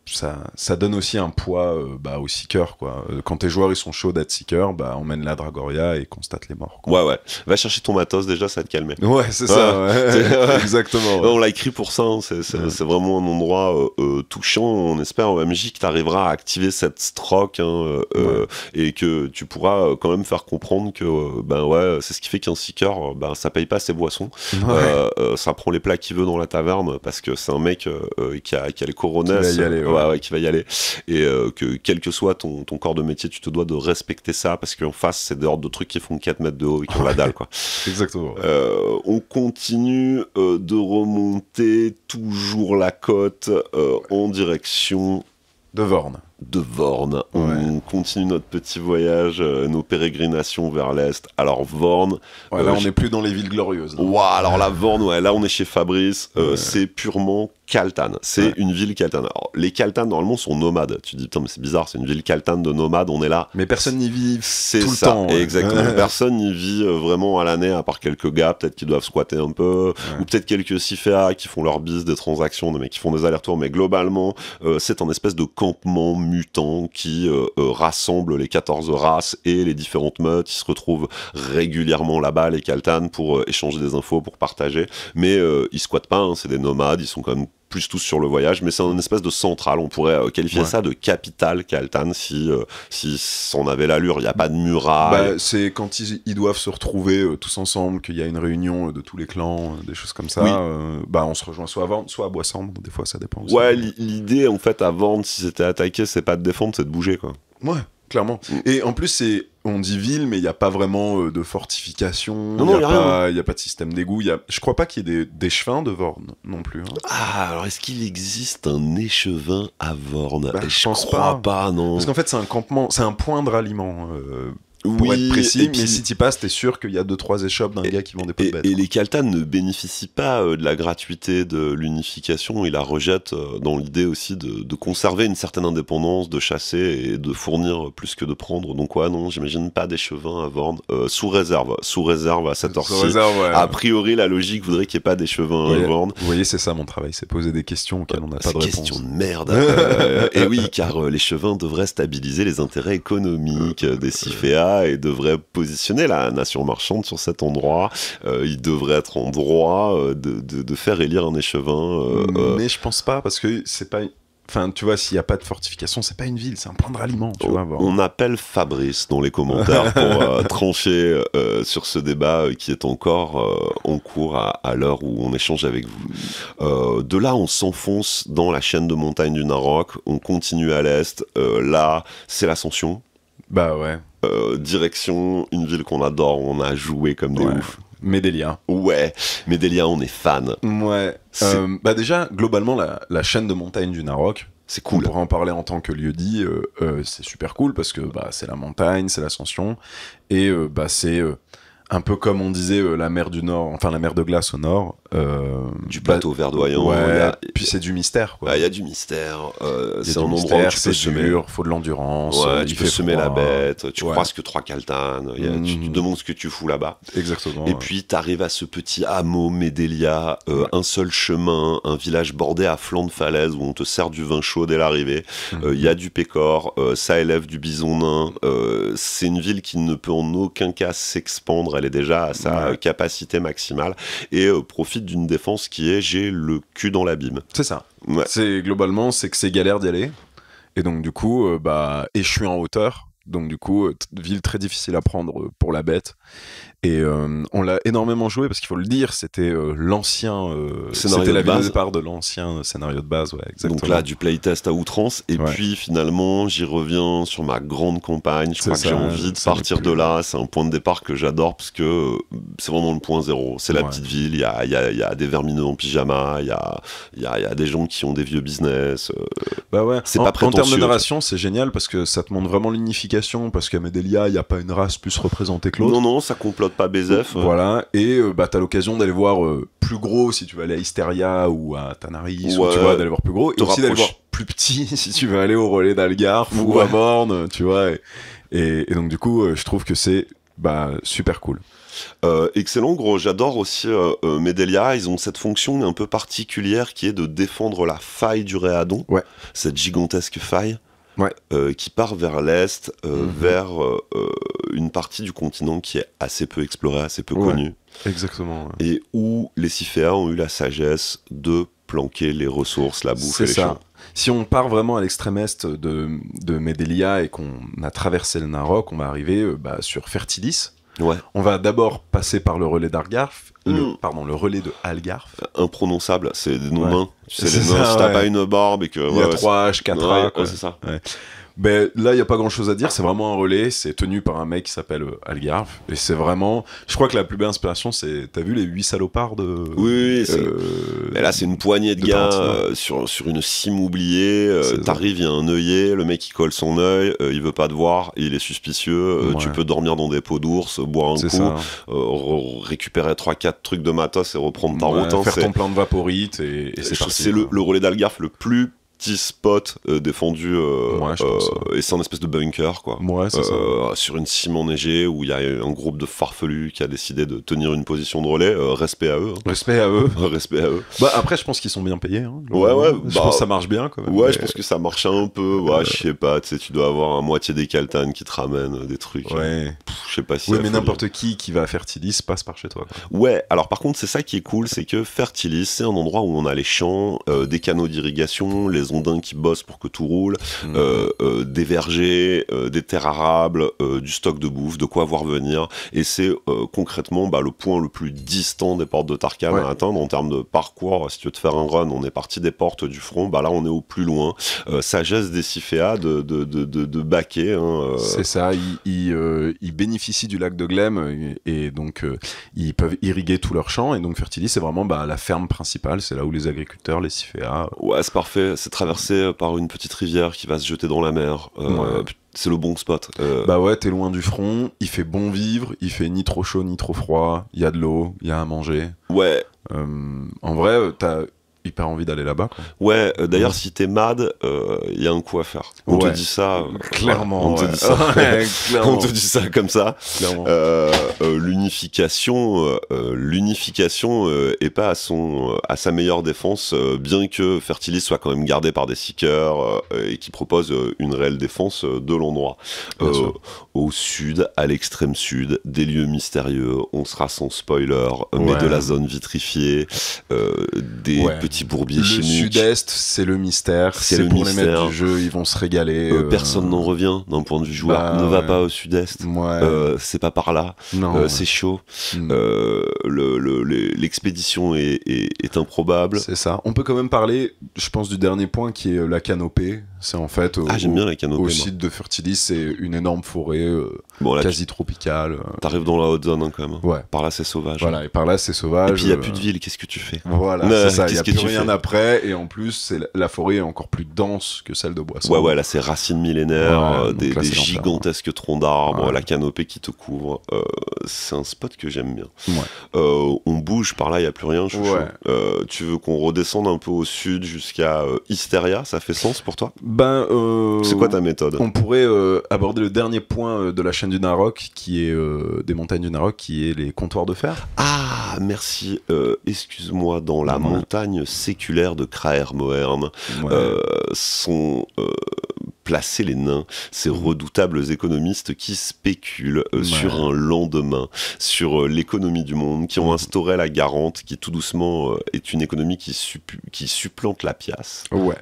ça donne aussi un poids aux Seekers, quoi. Quand tes joueurs ils sont chauds d'être Seekers, emmène la Dragoria et constate les morts, quoi. Ouais. Va chercher ton matos déjà, ça va te calmer. Ouais, c'est ça, ouais. Exactement. Ouais. On l'a écrit pour ça, hein. C'est vraiment un endroit touchant. On espère en MJ que t'arriveras à activer cette stroke, et que tu pourras quand même faire comprendre que c'est ce qui fait qu'un Seeker, ça paye pas ses boissons. Ça prend les plats qu'il veut dans la taverne parce que c'est un mec qui a les coronets. Qui va y aller, et que quel que soit ton corps de métier, tu te dois de respecter ça, parce qu'en face c'est des hordes de trucs qui font 4 mètres de haut et qui ont la dalle, quoi. Exactement. On continue de remonter toujours la côte en direction de Vorn. On continue notre petit voyage, nos pérégrinations vers l'est. Alors Vorn, là on n'est plus dans les villes glorieuses. Alors la Vorn, là on est chez Fabrice. C'est purement Khaltan. C'est une ville Khaltan. Alors, les Khaltan normalement sont nomades. Tu te dis putain mais c'est bizarre, c'est une ville Khaltan de nomades, on est là. Mais personne n'y vit tout ça, le temps. Exactement. Personne n'y vit vraiment à l'année, à part quelques gars peut-être qui doivent squatter un peu, ou peut-être quelques Siféas qui font leur bise des transactions, des mecs qui font des allers-retours. Mais globalement, c'est un espèce de campement mutant qui rassemble les 14 races et les différentes meutes. Ils se retrouvent régulièrement là-bas, les Khaltan, pour échanger des infos, pour partager. Mais ils squattent pas, hein, c'est des nomades, ils sont quand même plus tous sur le voyage, mais c'est une espèce de centrale. On pourrait qualifier ça de capitale Khaltan si on avait l'allure. Il n'y a pas de muraille. C'est quand ils doivent se retrouver tous ensemble, qu'il y a une réunion de tous les clans, des choses comme ça. On se rejoint soit à Vorn, soit à Boissandre. Des fois, ça dépend aussi. Ouais, l'idée en fait à Vorn, si c'était attaqué, c'est pas de défendre, c'est de bouger, quoi. Ouais, clairement. Et en plus, on dit ville, mais il n'y a pas vraiment de fortification, il n'y a pas de système d'égout. Je crois pas qu'il y ait des échevins de Vorn non plus. Hein. Ah, alors est-ce qu'il existe un échevin à Vorn? Je pense pas, non. Parce qu'en fait, c'est un campement, c'est un point de ralliement. Pour être précis, mais si t'y passes, t'es sûr qu'il y a 2-3 échoppes d'un gars qui vend des pots de bêtes. Et les Khaltan ne bénéficient pas de la gratuité de l'unification, ils la rejettent dans l'idée aussi de conserver une certaine indépendance, de chasser et de fournir plus que de prendre. Donc non, j'imagine pas d'échevins à Vorn, sous réserve à cette heure-ci. A priori, la logique voudrait qu'il n'y ait pas d'échevins à Vorn. Vous voyez, c'est ça mon travail, c'est poser des questions auxquelles on n'a pas de réponse. Questions de merde. Et oui, car l'échevin devrait stabiliser les intérêts économiques des Siféas et devrait positionner la nation marchande sur cet endroit. Il devrait être en droit de faire élire un échevin. Mais je pense pas, parce que c'est pas... Enfin, tu vois, s'il n'y a pas de fortification, c'est pas une ville, c'est un point de ralliement, tu vois. On appelle Fabrice dans les commentaires pour trancher sur ce débat qui est encore en cours à l'heure où on échange avec vous. De là, on s'enfonce dans la chaîne de montagnes du Narok, on continue à l'est. Là, c'est l'ascension. Direction une ville qu'on adore, on a joué comme des oufs. Médélia. Ouais, Médélia, on est fan. Ouais. Déjà, globalement, la chaîne de montagnes du Narok, c'est cool. On pourrait en parler en tant que lieu dit, c'est super cool parce que c'est la montagne, c'est l'ascension, et c'est un peu comme on disait la mer du Nord, enfin la mer de glace au nord, Du plateau verdoyant. Ouais, puis c'est du mystère, quoi. Il y a du mystère. C'est un endroit où tu peux semer. semer. Faut de l'endurance. Ouais, tu peux semer la bête. Tu Ouais. croises que 3 caltanes. Tu te demandes ce que tu fous là-bas. Exactement. Et puis t'arrives à ce petit hameau Medélia, un seul chemin, un village bordé à flanc de falaise où on te sert du vin chaud dès l'arrivée. Il y a du pécor, ça élève du bison nain. C'est une ville qui ne peut en aucun cas s'expandre. Elle est déjà à sa capacité maximale et profite d'une défense qui est j'ai le cul dans l'abîme. C'est ça. Ouais. Globalement, c'est que c'est galère d'y aller. Et donc, du coup, et je suis en hauteur. Donc, du coup, ville très difficile à prendre pour la bête. Et on l'a énormément joué parce qu'il faut le dire, c'était l'ancien c'était la ville de départ de l'ancien scénario de base, ouais, exactement. Donc là, du playtest à outrance. Et puis finalement, j'y reviens sur ma grande campagne. Je crois que j'ai envie de partir de là. C'est un point de départ que j'adore parce que c'est vraiment le point zéro. C'est la petite ville. Il y a des vermineux en pyjama. Il y a des gens qui ont des vieux business. Bah ouais. C'est pas prétentieux. En termes de narration, c'est génial parce que ça te montre vraiment l'unification. Parce qu'à Medélia, il n'y a pas une race plus représentée que l'autre. Non, ça complote pas BZF. Voilà, et t'as l'occasion d'aller voir plus gros si tu veux aller à Hysteria ou à Tanaris, ou tu vois, d'aller voir plus gros, et aussi d'aller voir plus petit si tu veux aller au relais d'Algarve ou à Borne, tu vois. Et donc du coup, je trouve que c'est super cool. Excellent, gros. J'adore aussi Medélia. Ils ont cette fonction un peu particulière qui est de défendre la faille du Réadon, cette gigantesque faille. Qui part vers l'est, vers une partie du continent qui est assez peu explorée, assez peu connue. Exactement. Ouais. Et où les Siféas ont eu la sagesse de planquer les ressources, la bouffe et les champs. Si on part vraiment à l'extrême est de Medélia et qu'on a traversé le Narok, on va arriver sur Fertilis. On va d'abord passer par le relais d'Algarve, le relais de Algarve. Imprononçable, c'est des noms mains. Tu sais, les nains, si t'as pas une barbe et que... Il y a 3 H, 4 A, quoi. C'est ça. Ouais. Ben, là, il n'y a pas grand chose à dire, c'est vraiment un relais, c'est tenu par un mec qui s'appelle Algarve, et c'est vraiment. Je crois que la plus belle inspiration, c'est. T'as vu les 8 salopards de. Oui, mais là, c'est une poignée de gars sur une cime oubliée. T'arrives, il y a un œillet, le mec il colle son œil, il veut pas te voir, il est suspicieux. Tu peux dormir dans des pots d'ours, boire un coup, récupérer 3-4 trucs de matos et reprendre ta route. Faire ton plein de vaporite, et c'est parti. C'est le relais d'Algarve le plus petit spot défendu et c'est un espèce de bunker quoi. Sur une cime enneigée où il y a un groupe de farfelus qui a décidé de tenir une position de relais. Respect à eux. Respect à eux. Respect à eux. Après je pense qu'ils sont bien payés. Je pense que ça marche bien quand même. Je pense que ça marche un peu. Je sais pas. Tu sais, tu dois avoir un moitié des caltanes qui te ramènent des trucs. Je sais pas si. Mais n'importe qui va à Fertilis passe par chez toi. Alors par contre c'est ça qui est cool, c'est que Fertilis c'est un endroit où on a les champs, des canaux d'irrigation, les ondins qui bossent pour que tout roule, des vergers, des terres arables, du stock de bouffe, de quoi voir venir. Et c'est concrètement le point le plus distant des portes de Tarkhan à atteindre en termes de parcours. Si tu veux te faire un run, on est parti des portes du front, là on est au plus loin. Sagesse des Siféas de baquer. C'est ça, ils bénéficient du lac de Glem et donc ils peuvent irriguer tous leurs champs. Et donc Fertilis, c'est vraiment la ferme principale, c'est là où les agriculteurs, les Siféas. C'est parfait, c'est traversé par une petite rivière qui va se jeter dans la mer. C'est le bon spot. T'es loin du front, il fait bon vivre, il fait ni trop chaud ni trop froid, il y a de l'eau, il y a à manger. En vrai, t'as hyper envie d'aller là-bas, quoi. D'ailleurs si t'es mad, il y a un coup à faire. On te dit ça clairement. On te dit ça. On te dit ça comme ça. L'unification est pas à sa meilleure défense, bien que Fertilis soit quand même gardé par des seekers et qui propose une réelle défense de l'endroit. Au sud, à l'extrême sud, des lieux mystérieux, on sera sans spoiler, mais de la zone vitrifiée, des petits bourbiers chimiques. Le sud-est, c'est le mystère. C'est pour les maîtres du jeu, ils vont se régaler. Personne n'en revient d'un point de vue joueur. Ne va pas au sud-est. C'est pas par là. C'est chaud. L'expédition est improbable. C'est ça. On peut quand même parler, je pense, du dernier point qui est la canopée. C'est en fait j'aime bien la canopée, au site de Furtilis, c'est une énorme forêt bon, là, quasi tropicale. T'arrives dans la haute zone hein, quand même. Ouais. Par là c'est sauvage. Voilà, et par là c'est sauvage. Et puis il n'y a plus de ville, qu'est-ce que tu fais? Voilà, c'est ça, il n'y a plus rien après, et en plus la forêt est encore plus dense que celle de Boisson. Ouais, là c'est racines millénaires, des gigantesques troncs d'arbres, ouais. La canopée qui te couvre. C'est un spot que j'aime bien. Ouais. On bouge par là, il n'y a plus rien, chouchou. Ouais. Tu veux qu'on redescende un peu au sud jusqu'à Hysteria, ça fait sens pour toi? C'est quoi ta méthode? On pourrait aborder le dernier point de la chaîne du Narok, qui est des montagnes du Narok, qui est les comptoirs de fer. Ah, merci. Excuse-moi, dans la montagne séculaire de Craer Moern sont placés les nains, ces redoutables économistes qui spéculent sur un lendemain, sur l'économie du monde, qui ont instauré la Garante, qui tout doucement est une économie qui supplante la pièce. Ouais.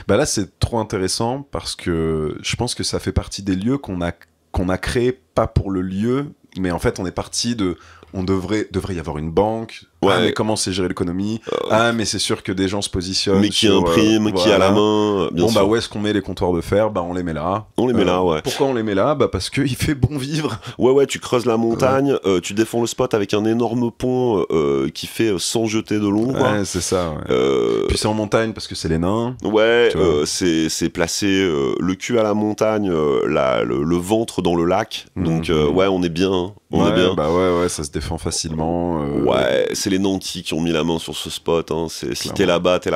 Bah là, c'est trop intéressant parce que je pense que ça fait partie des lieux qu'on a créés pas pour le lieu, mais en fait, on est parti de... On devrait y avoir une banque. Ah, mais comment c'est gérer l'économie? Ah, mais c'est sûr que des gens se positionnent. Mais qui imprime, qui a la main. Bien sûr. Bah, où est-ce qu'on met les comptoirs de fer? Bah, on les met là. On les met là, ouais. Pourquoi on les met là? Bah, parce qu'il fait bon vivre. Ouais, tu creuses la montagne, tu défends le spot avec un énorme pont qui fait 100 jetées de long, quoi. Ouais, c'est ça, ouais. Puis c'est en montagne parce que c'est les nains. Ouais, c'est placé le cul à la montagne, le ventre dans le lac. Donc, ouais, on est bien. Hein. On est bien. Bah ouais, ça se défend facilement. Ouais, c'est les nantis qui ont mis la main sur ce spot. Hein. Si t'es là-bas, t'es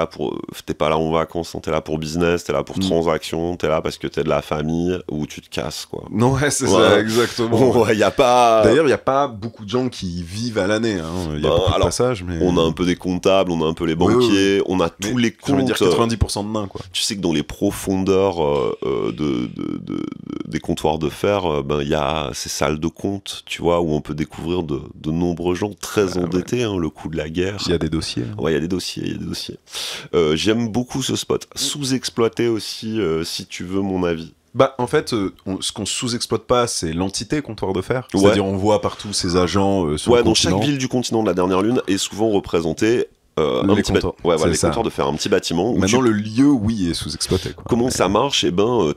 pas là en vacances, hein. T'es là pour business, t'es là pour transaction, t'es là parce que t'es de la famille ou tu te casses, quoi. Non, ouais, c'est ça, exactement. Ouais, y a pas... D'ailleurs, il y a pas beaucoup de gens qui vivent à l'année. Hein. Il y a beaucoup de passages, mais... On a un peu des comptables, on a un peu les banquiers, on a tous les comptes. Ça veut dire 90% de nains, quoi. Tu sais que dans les profondeurs des comptoirs de fer, il y a ces salles de compte, tu vois, où on peut découvrir de nombreux gens très endettés, hein, le coup de la guerre. Il y a des dossiers. Ouais, il y a des dossiers. J'aime beaucoup ce spot. Sous-exploité aussi, si tu veux mon avis. Bah, en fait, ce qu'on sous-exploite pas, c'est l'entité comptoir de fer. C'est-à-dire, on voit partout ces agents sur le continent. Dans chaque ville du continent de la dernière lune est souvent représentée les comptoirs. Les comptoirs de faire un petit bâtiment. Maintenant, le lieu, oui, est sous-exploité. Comment ça marche?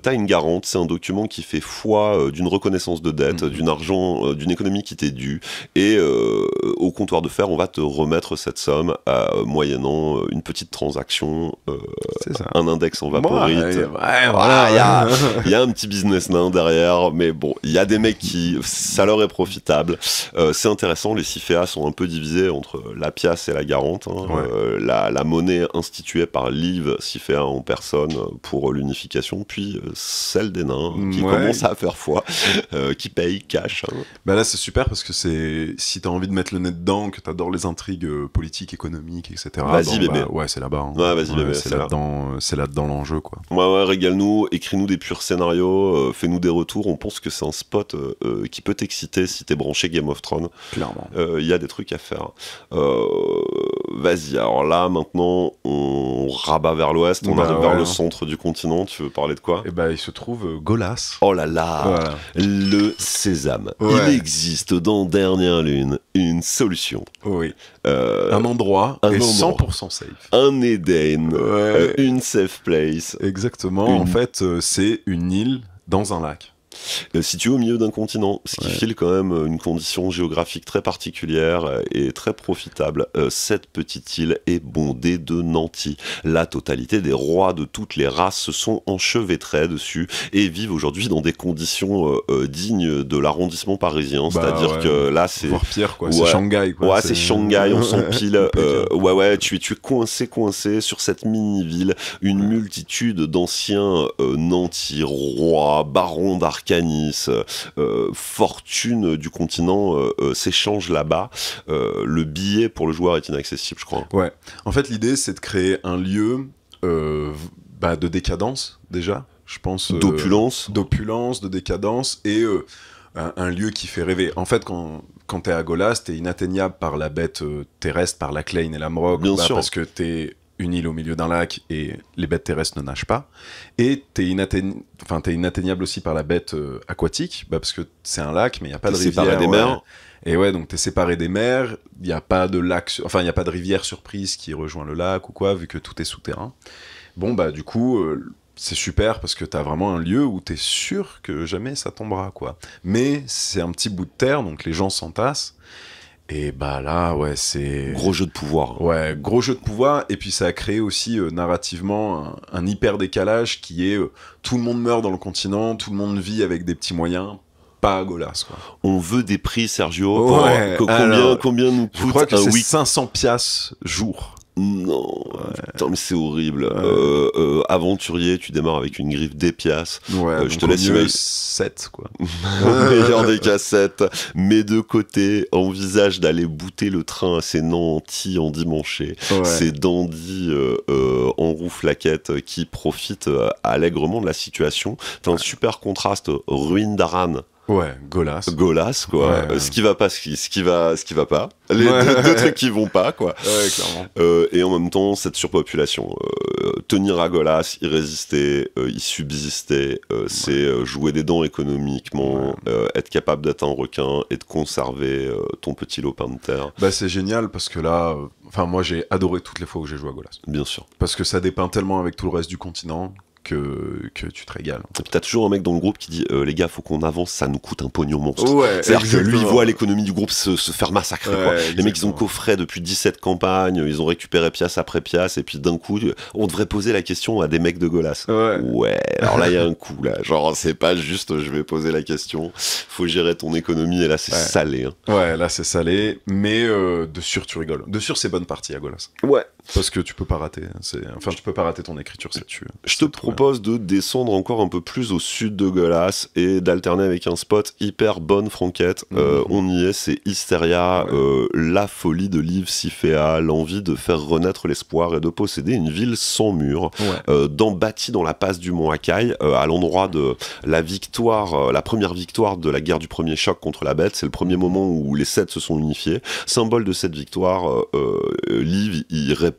T'as une garante, c'est un document qui fait foi d'une reconnaissance de dette, d'une économie qui t'est due, et au comptoir de fer, on va te remettre cette somme moyennant une petite transaction, un index en vaporite. Il y a un petit business nain derrière, mais bon, il y a des mecs ça leur est profitable. C'est intéressant, les CIFEA sont un peu divisés entre la pièce et la garante. Hein. La monnaie instituée par Liv CIFEA en personne pour l'unification, puis celle des nains qui commence à faire foi, qui paye cash. Hein. Bah là c'est super parce que si t'as envie de mettre le nez dedans, que t'adores les intrigues politiques, économiques, etc. Vas-y bébé. C'est là-bas. Hein. Ouais, vas-y bébé. C'est là-dedans l'enjeu, quoi. Ouais, régale-nous, écris-nous des purs scénarios, fais-nous des retours. On pense que c'est un spot qui peut t'exciter si t'es branché Game of Thrones. Clairement. Il y a des trucs à faire. Vas-y, alors là, maintenant, on rabat vers l'ouest, on arrive vers le centre du continent. Tu veux parler de quoi? Eh ben, il se trouve Golas. Oh là là, le sésame. Il existe dans Dernière Lune une solution. Oui. Un endroit, 100% safe. Un Eden, une safe place. Exactement, en fait, c'est une île dans un lac. Situé au milieu d'un continent, ce qui file quand même une condition géographique très particulière et très profitable. Cette petite île est bondée de nantis. La totalité des rois de toutes les races se sont enchevêtrés dessus et vivent aujourd'hui dans des conditions dignes de l'arrondissement parisien. C'est-à-dire que là, c'est... Voire pire, quoi. C'est Shanghai, quoi. Ouais, c'est Shanghai, on s'empile. Tu es coincé sur cette mini-ville. Une multitude d'anciens nantis, rois, barons d'Arcanis, fortune du continent s'échange là-bas. Le billet pour le joueur est inaccessible, je crois. Ouais. En fait, l'idée, c'est de créer un lieu de décadence, déjà. Je pense. D'opulence, de décadence et un lieu qui fait rêver. En fait, quand t'es à Golas, t'es inatteignable par la bête terrestre, par la Klein et la Mroc. Bien sûr. Parce que t'es une île au milieu d'un lac et les bêtes terrestres ne nagent pas. Et t'es inatteignable aussi par la bête aquatique, parce que c'est un lac, mais il n'y a pas de rivière. Séparé des mers. Et donc t'es séparé des mers, il n'y a pas de lac, il n'y a pas de rivière surprise qui rejoint le lac ou quoi, vu que tout est souterrain. Bon, du coup, c'est super parce que t'as vraiment un lieu où t'es sûr que jamais ça tombera, quoi. Mais c'est un petit bout de terre, donc les gens s'entassent. Et bah là, ouais, c'est... Gros jeu de pouvoir. Ouais, gros jeu de pouvoir. Et puis ça a créé aussi narrativement un hyper décalage qui est tout le monde meurt dans le continent, tout le monde vit avec des petits moyens. Pas à Golas, quoi. On veut des prix, Sergio. Ouais, Combien nous coûte je crois que c'est week 500 piastres jour. Non, putain, mais c'est horrible. Aventurier, tu démarres avec une griffe d'Épias. Ouais, je te laisse imaginer 7, quoi. Meilleur des cassettes. Mets de côté, envisage d'aller bouter le train à ces nantis endimanchés, ces dandys en roue flaquette qui profitent allègrement de la situation. T'as un super contraste, ruine d'Aran. Ouais, Golas, quoi. Ce qui va pas, ce qui va pas. Les deux trucs qui vont pas, quoi. Ouais, clairement. Et en même temps, cette surpopulation. Tenir à Golas, y résister, y subsister, c'est jouer des dents économiquement, être capable d'être un requin et de conserver ton petit lopin de terre. Bah, c'est génial parce que là, moi j'ai adoré toutes les fois où j'ai joué à Golas. Bien sûr. Parce que ça dépeint tellement avec tout le reste du continent. Que tu te régales. T'as toujours un mec dans le groupe qui dit les gars, faut qu'on avance, ça nous coûte un pognon monstre. Ouais, c'est-à-dire que lui, il voit l'économie du groupe se faire massacrer. Quoi. Les mecs, ils ont coffré depuis 17 campagnes, ils ont récupéré pièce après pièce, et puis d'un coup, on devrait poser la question à des mecs de Golas. Ouais, alors là, il y a un coup, là. Genre, c'est pas juste je vais poser la question, faut gérer ton économie, et là, c'est salé. Hein. Ouais, là, c'est salé, mais de sûr, tu rigoles. De sûr, c'est bonne partie à Golas. Ouais. Parce que tu peux pas rater. Tu peux pas rater ton écriture, c'est dessus. Je te propose de descendre encore un peu plus au sud de Golas et d'alterner avec un spot hyper bonne franquette. On y est, c'est Hysteria, la folie de Liv Sifea, l'envie de faire renaître l'espoir et de posséder une ville sans mur, bâtie dans la passe du mont Akai, à l'endroit de la victoire, la première victoire de la guerre du premier choc contre la bête. C'est le premier moment où les sept se sont unifiés. Symbole de cette victoire, Liv y répand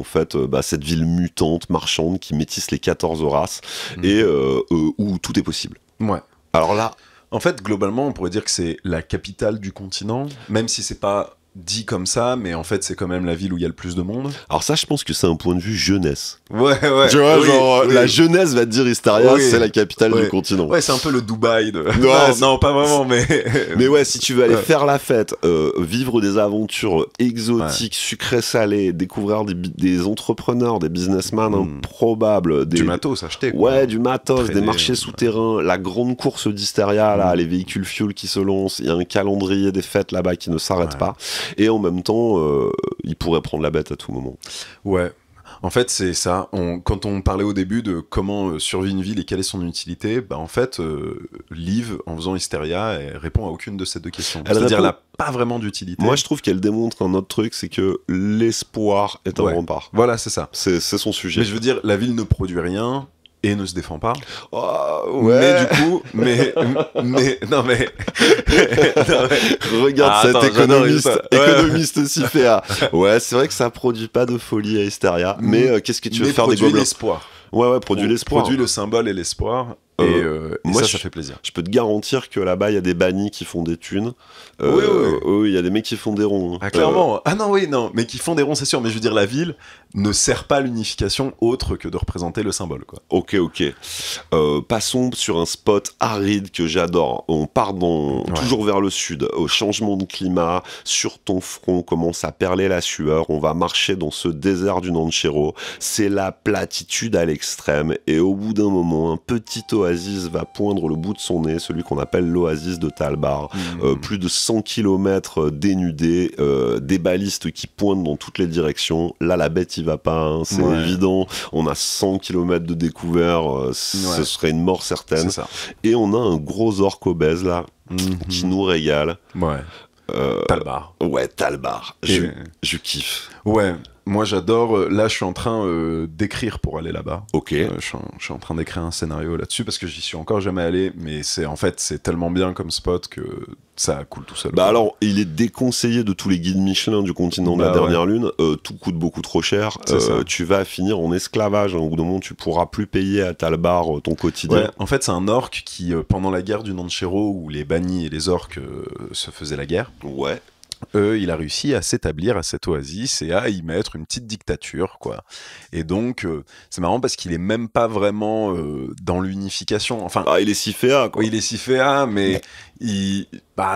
en fait cette ville mutante, marchande, qui métisse les 14 races et où tout est possible. Ouais. Alors là, en fait, globalement, on pourrait dire que c'est la capitale du continent, même si c'est pas dit comme ça, mais en fait, c'est quand même la ville où il y a le plus de monde. Alors ça, je pense que c'est un point de vue jeunesse. Ouais. Tu vois, la jeunesse va te dire Hysteria, c'est la capitale du continent. Ouais, c'est un peu le Dubaï de... Non, pas vraiment, mais... Mais ouais, si tu veux aller faire la fête, vivre des aventures exotiques, sucrées-salées, découvrir des entrepreneurs, des businessmen improbables... Du matos acheté, quoi. Ouais, du matos, des marchés souterrains, la grande course d'Hysteria, là, les véhicules fuel qui se lancent, il y a un calendrier des fêtes là-bas qui ne s'arrête pas. Et en même temps, il pourrait prendre la bête à tout moment. Ouais. En fait, c'est ça. Quand on parlait au début de comment survit une ville et quelle est son utilité, en fait, Liv, en faisant Hysteria, elle répond à aucune de ces deux questions. C'est-à-dire, elle n'a pas vraiment d'utilité. Moi, je trouve qu'elle démontre un autre truc, c'est que l'espoir est un rempart. Voilà, c'est ça. C'est son sujet. Mais je veux dire, la ville ne produit rien et ne se défend pas. Mais du coup, regarde cet économiste Sifea. Ouais, c'est vrai que ça produit pas de folie à Hysteria, mais qu'est-ce que tu veux faire des gobelins? L'espoir. Ouais, produit l'espoir. Produit le symbole et l'espoir. Et moi, ça fait plaisir. Je peux te garantir que là-bas, il y a des bannis qui font des thunes. Oui, il y a des mecs qui font des ronds. Ah, clairement. Non, mais qui font des ronds, c'est sûr. Mais je veux dire, la ville ne sert pas à l'unification autre que de représenter le symbole, quoi. Ok. Passons sur un spot aride que j'adore. On part toujours vers le sud, au changement de climat. Sur ton front commence à perler la sueur. On va marcher dans ce désert du Nanchero. C'est la platitude à l'extrême. Et au bout d'un moment, un petit oasis va poindre le bout de son nez, celui qu'on appelle l'oasis de Talbar. Plus de 100 km dénudés, des balistes qui pointent dans toutes les directions. Là, la bête, il va pas, hein, c'est évident. On a 100 km de découvert, ce serait une mort certaine. C'est ça. Et on a un gros orque obèse, là, qui nous régale. Talbar. Ouais, Talbar. Je kiffe. Ouais. Moi, j'adore. Là, je suis en train d'écrire pour aller là-bas. Ok. Je suis en train d'écrire un scénario là-dessus parce que j'y suis encore jamais allé. Mais c'est tellement bien comme spot que ça coule tout seul. Alors, il est déconseillé de tous les guides Michelin du continent de la dernière lune. Tout coûte beaucoup trop cher. Tu vas finir en esclavage. Au bout d'un moment, tu pourras plus payer à Talbar ton quotidien. Ouais, en fait, c'est un orc qui, pendant la guerre du Nanchero, où les bannis et les orques se faisaient la guerre. Ouais. il a réussi à s'établir à cette oasis et à y mettre une petite dictature, quoi. Et donc, c'est marrant parce qu'il est même pas vraiment dans l'unification. Enfin, Ah, il est si féa, quoi. oui, il est si féa, mais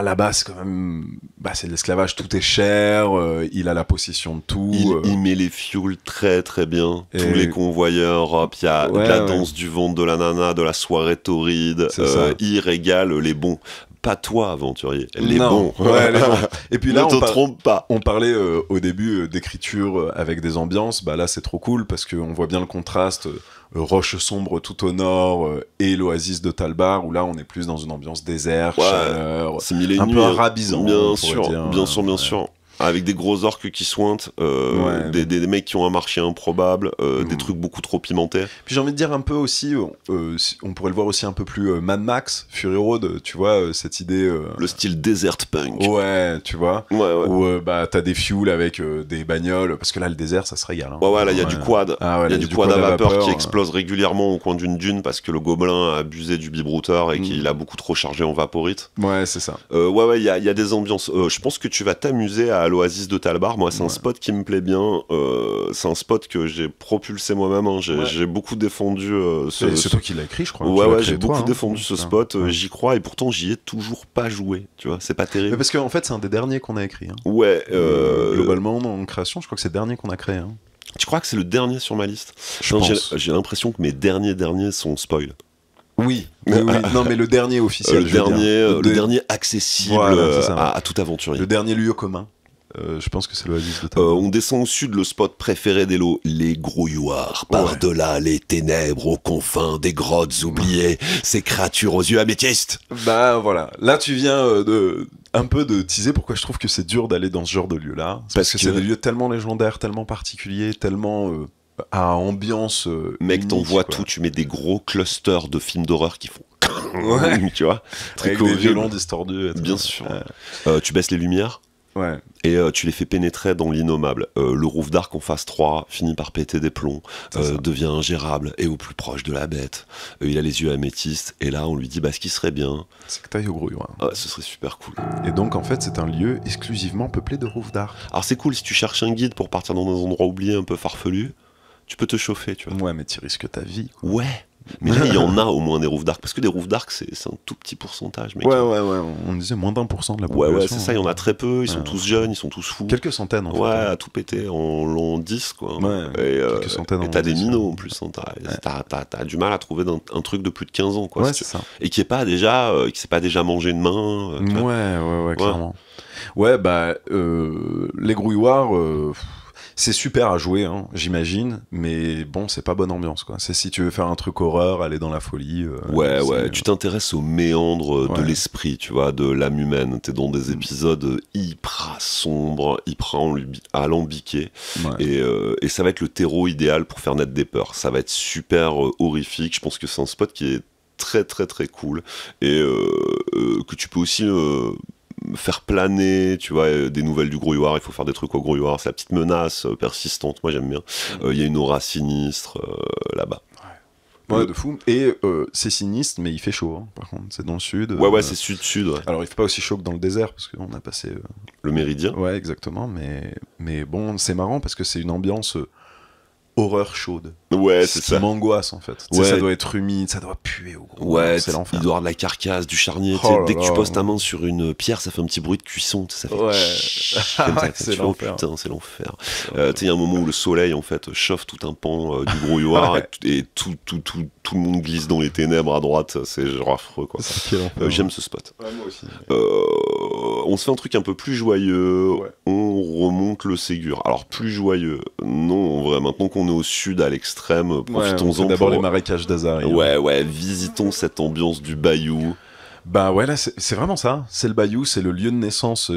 là-bas, c'est quand même, c'est de l'esclavage, tout est cher, il a la possession de tout. Il met les fuels très très bien. Et- Tous les convoyeurs, hop, il y a de Ouais, la ouais. danse du ventre de la nana, de la soirée torride. C'est ça. Il régale les bons. Pas toi, aventurier. Les Non. bons. Ouais, les bons. Et puis là, ne te trompe pas. on parlait au début d'écriture avec des ambiances. Bah là, c'est trop cool parce qu'on voit bien le contraste. Roche sombre tout au nord et l'oasis de Talbar où là, on est plus dans une ambiance désert, Ouais. chaleur, C'est mille et un une peu nuits, arabisant. Bien on pourrait sûr, dire. bien sûr, bien Ouais. sûr. Avec des gros orques qui sointent, Ouais. des mecs qui ont un marché improbable, des trucs beaucoup trop pimentés. Puis j'ai envie de dire un peu aussi, on pourrait le voir aussi un peu plus Mad Max, Fury Road, tu vois, cette idée... Le style desert punk. Ouais, tu vois, Ouais, ouais. où t'as des fuels avec des bagnoles, parce que là, le désert, ça se régale. Hein. Ouais, là, il y a du quad. Ah ouais, Il y là, a du quad à vapeur qui ouais. explose régulièrement au coin d'une dune parce que le gobelin a abusé du bibrouteur et qu'il a beaucoup trop chargé en vaporite. Ouais, c'est ça. Ouais, il y a des ambiances. Je pense que tu vas t'amuser à l'oasis de Talbar. Moi, c'est un spot qui me plaît bien. C'est un spot que j'ai propulsé moi-même. Hein. J'ai beaucoup défendu C'est toi qui l'as écrit, je crois. Ouais, j'ai beaucoup défendu ce spot. Ouais. J'y crois et pourtant, j'y ai toujours pas joué. Tu vois, c'est pas Mais terrible. parce qu'en fait, c'est un des derniers qu'on a écrit. Hein. Ouais. Globalement, en création, je crois que c'est le dernier qu'on a créé. Hein. Tu crois que c'est le dernier sur ma liste? Je Non, pense. j'ai l'impression que mes derniers sont spoil. Oui. Non, mais le dernier officiel. Le je veux dire. le dernier accessible Voilà, c'est ça. à tout aventurier. Le dernier lieu commun. Je pense que c'est l'oasis de Talbar. On descend au sud, le spot préféré d'Elo, les grouilloirs. Par-delà les ténèbres, aux confins des grottes oubliées, ces créatures aux yeux améthystes. Bah voilà, là tu viens un peu de teaser pourquoi je trouve que c'est dur d'aller dans ce genre de lieu-là. Parce que c'est des lieux tellement légendaires, tellement particuliers, tellement à ambiance Mec, unique, t'envoies quoi. tout, tu mets des gros clusters de films d'horreur qui font... Ouais. Tu vois, Avec des violons distordus. Et tout. Bien sûr. Tu baisses les lumières Ouais. et tu les fais pénétrer dans l'innommable. Le roof d'arc en phase 3 finit par péter des plombs, devient ingérable et au plus proche de la bête. Il a les yeux améthystes et là on lui dit ce qui serait bien, C'est que t'ailles au grouilloir. ce serait super cool. Et donc en fait c'est un lieu exclusivement peuplé de roofs d'arc. Alors c'est cool si tu cherches un guide pour partir dans des endroits oubliés un peu farfelus, tu peux te chauffer, tu vois. Ouais, mais tu risques ta vie. Quoi. Ouais, mais là il y en a au moins des roofs d'arc parce que des roofs d'arc c'est un tout petit pourcentage, mec. Ouais, on disait moins d'1% de la population. Ouais, c'est ça, il y en a très peu, ils sont tous jeunes, ils sont tous fous. Quelques centaines en fait. Ouais, à tout péter en l'an 10, quoi. Ouais, quelques centaines et en t'as des 10, minots en plus, hein. T'as du mal à trouver un truc de plus de 15 ans, quoi. Ouais, si c'est ça. Et qui s'est pas déjà mangé une main. Tu vois. Ouais, clairement. Ouais, les grouilloirs, c'est super à jouer, hein, j'imagine, mais bon, c'est pas bonne ambiance, quoi. C'est si tu veux faire un truc horreur, aller dans la folie. Ouais, tu t'intéresses aux méandres de Ouais. l'esprit, tu vois, de l'âme humaine. T'es dans des épisodes hyper sombres, hyper alambiqués. Ouais. Et ça va être le terreau idéal pour faire naître des peurs. Ça va être super horrifique. Je pense que c'est un spot qui est très très très cool et que tu peux aussi faire planer, tu vois, des nouvelles du grouilloir. Il faut faire des trucs au grouilloir. C'est la petite menace persistante. Moi j'aime bien. Il y a une aura sinistre là-bas. Ouais, de fou. Et c'est sinistre, mais il fait chaud, hein, par contre. C'est dans le sud. Ouais, c'est sud-sud. Ouais. Alors, il fait pas aussi chaud que dans le désert, parce qu'on a passé... Le méridien. Ouais, exactement. Mais bon, c'est marrant, parce que c'est une ambiance horreur chaude. Ouais, c'est Ce qui ça. m'angoisse, en fait. Tu sais, Ouais. ça doit être humide, ça doit puer au gros. Ouais, c'est il l'enfer. doit y avoir de la carcasse, du charnier. Oh là Dès que tu là. poses ta main sur une pierre, ça fait un petit bruit de cuisson. Ça fait Ouais. comme ça, C'est tu vois, l'enfer. putain, c'est l'enfer. Tu sais, il y a un moment où le soleil en fait chauffe tout un pan du grouilloir Ouais. et tout le monde glisse dans les ténèbres à droite. C'est genre affreux, quoi. Quel enfer. J'aime ce spot. Ouais, moi aussi. On se fait un truc un peu plus joyeux. Ouais. On remonte le Ségur. Alors plus joyeux, non, en vrai. Maintenant qu'on est au sud, à l'extrême, Ouais, on profitons-en fait d'abord pour. les marécages d'Azari. Ouais, visitons cette ambiance du bayou. Bah ouais, là, c'est vraiment ça. C'est le bayou, c'est le lieu de naissance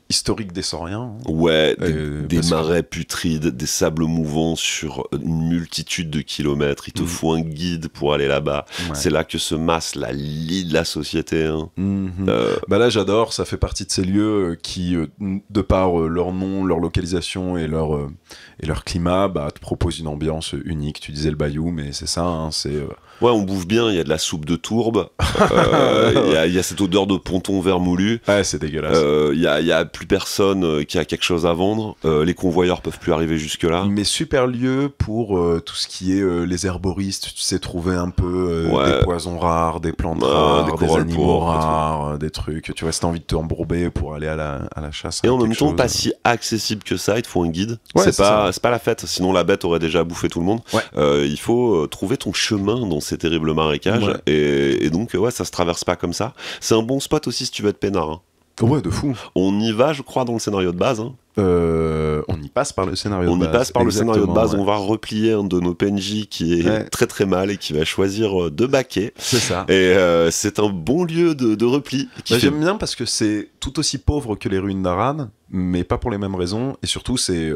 historique des Sauriens. Hein. Ouais, des parce que- marais putrides, des sables mouvants sur une multitude de kilomètres. Il te faut un guide pour aller là-bas. Ouais. C'est là que se masse la lie de la société. Hein. Mhm. Bah là, j'adore. Ça fait partie de ces lieux qui, de par leur nom, leur localisation et leur climat, te proposent une ambiance unique. Tu disais le bayou, mais c'est ça. Hein, c'est Ouais, on bouffe bien, il y a de la soupe de tourbe, il y a cette odeur de ponton vermoulu. Ouais, c'est dégueulasse. Il y a plus personne qui a quelque chose à vendre. Les convoyeurs peuvent plus arriver jusque-là. Mais super lieu pour tout ce qui est les herboristes, tu sais, trouver un peu des poisons rares, des plantes rares, des animaux rares, des trucs. Tu vois, si t'as envie de t'embourber pour aller à la chasse. Et en même temps, pas si accessible que ça, il te faut un guide. Ouais, c'est pas la fête, sinon la bête aurait déjà bouffé tout le monde. Ouais. Il faut trouver ton chemin dans ces terribles marécages. Ouais. Et donc, ouais, ça se traverse pas comme ça. C'est un bon spot aussi si tu veux être peinard. Hein. Ouais, de fou. On y va, je crois, dans le scénario de base. Hein. On y passe par le scénario de base. On y passe par le scénario de base. Ouais. On va replier un de nos PNJ qui est très très mal et qui va choisir de baquer. C'est ça. Et c'est un bon lieu de repli. J'aime bien parce que c'est tout aussi pauvre que les ruines d'Aran, mais pas pour les mêmes raisons. Et surtout, c'est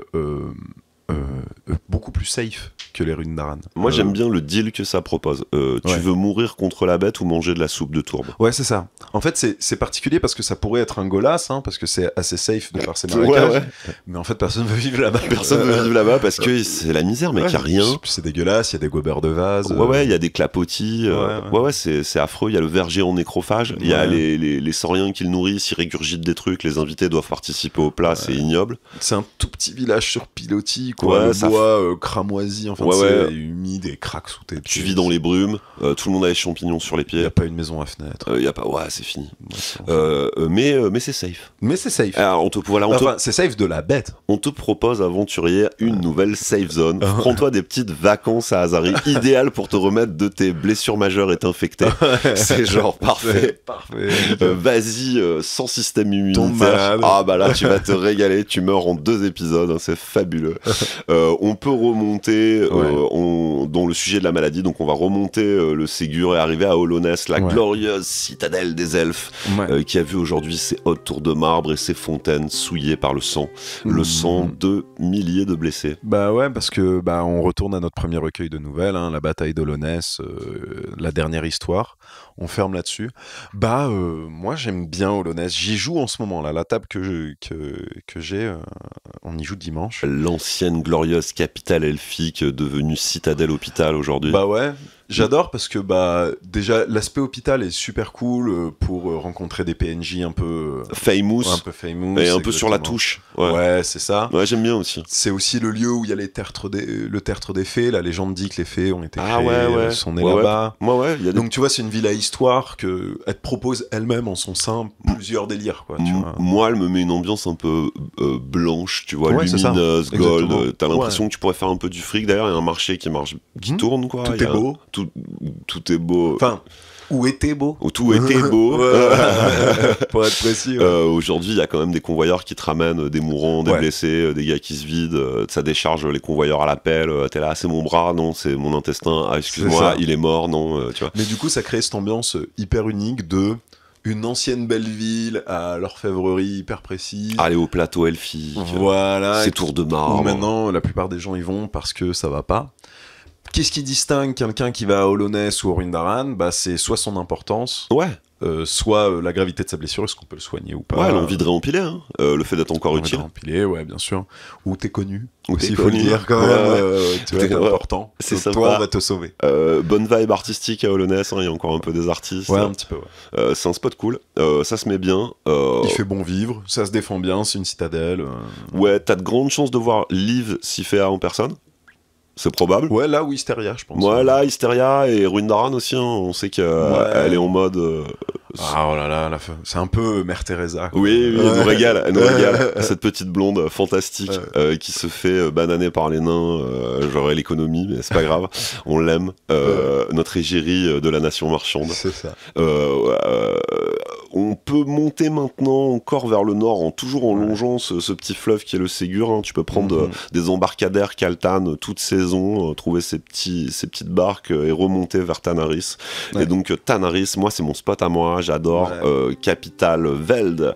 beaucoup plus safe que les ruines d'Aran. Moi j'aime bien le deal que ça propose. Tu veux mourir contre la bête ou manger de la soupe de tourbe. Ouais, c'est ça. En fait, c'est particulier parce que ça pourrait être un golas, hein, parce que c'est assez safe de faire ces marécages. Ouais. Mais en fait, personne veut vivre là-bas. Personne veut vivre là-bas parce que c'est la misère, mec, il y a rien. C'est dégueulasse, il y a des gobeurs de vase. Ouais, il y a des clapotis. Ouais, c'est affreux. Il y a le verger en nécrophage. Il y a les sauriens qui le nourrissent, ils régurgitent des trucs. Les invités doivent participer au plat, c'est ignoble. C'est un tout petit village sur pilotis, quoi. Le bois cramoisi, enfin, c'est humide et craque sous tes pieds. Tu vis dans les brumes, tout le monde a les champignons sur les pieds. Il n'y a pas une maison à fenêtre. Y a pas... Ouais, c'est fini. Mais c'est safe. Mais c'est safe. Alors, c'est safe de la bête. On te propose, aventurier, une nouvelle safe zone. Prends-toi des petites vacances à Azari, idéal pour te remettre de tes blessures majeures et t'infecter. C'est genre parfait. Vas-y, sans système immunitaire. Ah bah là, tu vas te régaler. Tu meurs en 2 épisodes. Hein, c'est fabuleux. On peut remonter dans le sujet de la maladie. Donc on va remonter le Ségur et arriver à Olonès, la glorieuse citadelle des elfes, qui a vu aujourd'hui ses hautes tours de marbre et ses fontaines souillées par le sang de milliers de blessés. Bah ouais, parce que on retourne à notre premier recueil de nouvelles, hein, la bataille d'Olonès, la dernière histoire. On ferme là-dessus. Moi j'aime bien Olonès. J'y joue en ce moment là. La table que j'ai, on y joue dimanche. L'ancienne glorieuse capitale elfique devenue citadelle hôpital aujourd'hui. Bah ouais. J'adore parce que déjà l'aspect hôpital est super cool pour rencontrer des PNJ un peu famous et un peu sur la touche. Ouais, c'est ça. Ouais, j'aime bien aussi. C'est aussi le lieu où il y a le tertre des fées. La légende dit que les fées ont été créées, sont nées là-bas. Donc tu vois, c'est une ville à histoire que elle te propose elle-même en son sein plusieurs délires, quoi. Tu vois. Moi, elle me met une ambiance un peu blanche, tu vois, lumineuse, gold. Exactement. T'as l'impression que tu pourrais faire un peu du fric. D'ailleurs, il y a un marché qui tourne, quoi. Tout est beau. Tout est beau. Enfin, où était beau. Tout était beau. Pour être précis. Aujourd'hui, il y a quand même des convoyeurs qui te ramènent des mourants, des blessés, des gars qui se vident. Ça décharge les convoyeurs à l'appel. T'es là, c'est mon bras, non, c'est mon intestin. Ah, excuse-moi, il est mort, non. Tu vois. Mais du coup, ça crée cette ambiance hyper unique de une ancienne belle ville à l'orfèvrerie hyper précise. Aller au plateau elfique. Voilà. Ces tours de marbre. Où maintenant, la plupart des gens y vont parce que ça va pas. Qu'est-ce qui distingue quelqu'un qui va à Olonès ou au Ruines d'Aran ? C'est soit son importance, soit la gravité de sa blessure, est-ce qu'on peut le soigner ou pas. Ouais, l'envie de réempiler, hein. Le fait d'être encore utile. Réempiler, ouais, bien sûr. Ou t'es connu. Il faut le dire quand même, tu vois, c'est important. C'est sympa. Toi, on va te sauver. Bonne vibe artistique à Olonès, hein. Il y a encore un peu des artistes. Ouais, un petit peu, ouais. C'est un spot cool, ça se met bien. Il fait bon vivre, ça se défend bien, c'est une citadelle. Ouais, t'as de grandes chances de voir Liv Sifea en personne. C'est probable. Ouais, là ou Hysteria, je pense. Ouais, là, Hysteria et Ruines d'Aran aussi, hein. On sait qu'elle est en mode... oh là là, c'est un peu Mère Teresa. Oui, elle nous régale, cette petite blonde fantastique qui se fait bananer par les nains, genre l'économie, mais c'est pas grave, on l'aime, notre égérie de la nation marchande. C'est ça. On peut monter maintenant encore vers le nord, toujours en longeant ce petit fleuve qui est le Ségur, hein. Tu peux prendre des embarcadères Kaltan toute saison, trouver ces petites barques et remonter vers Tanaris. Et donc Tanaris, moi c'est mon spot à moi, j'adore. Capitale Veld,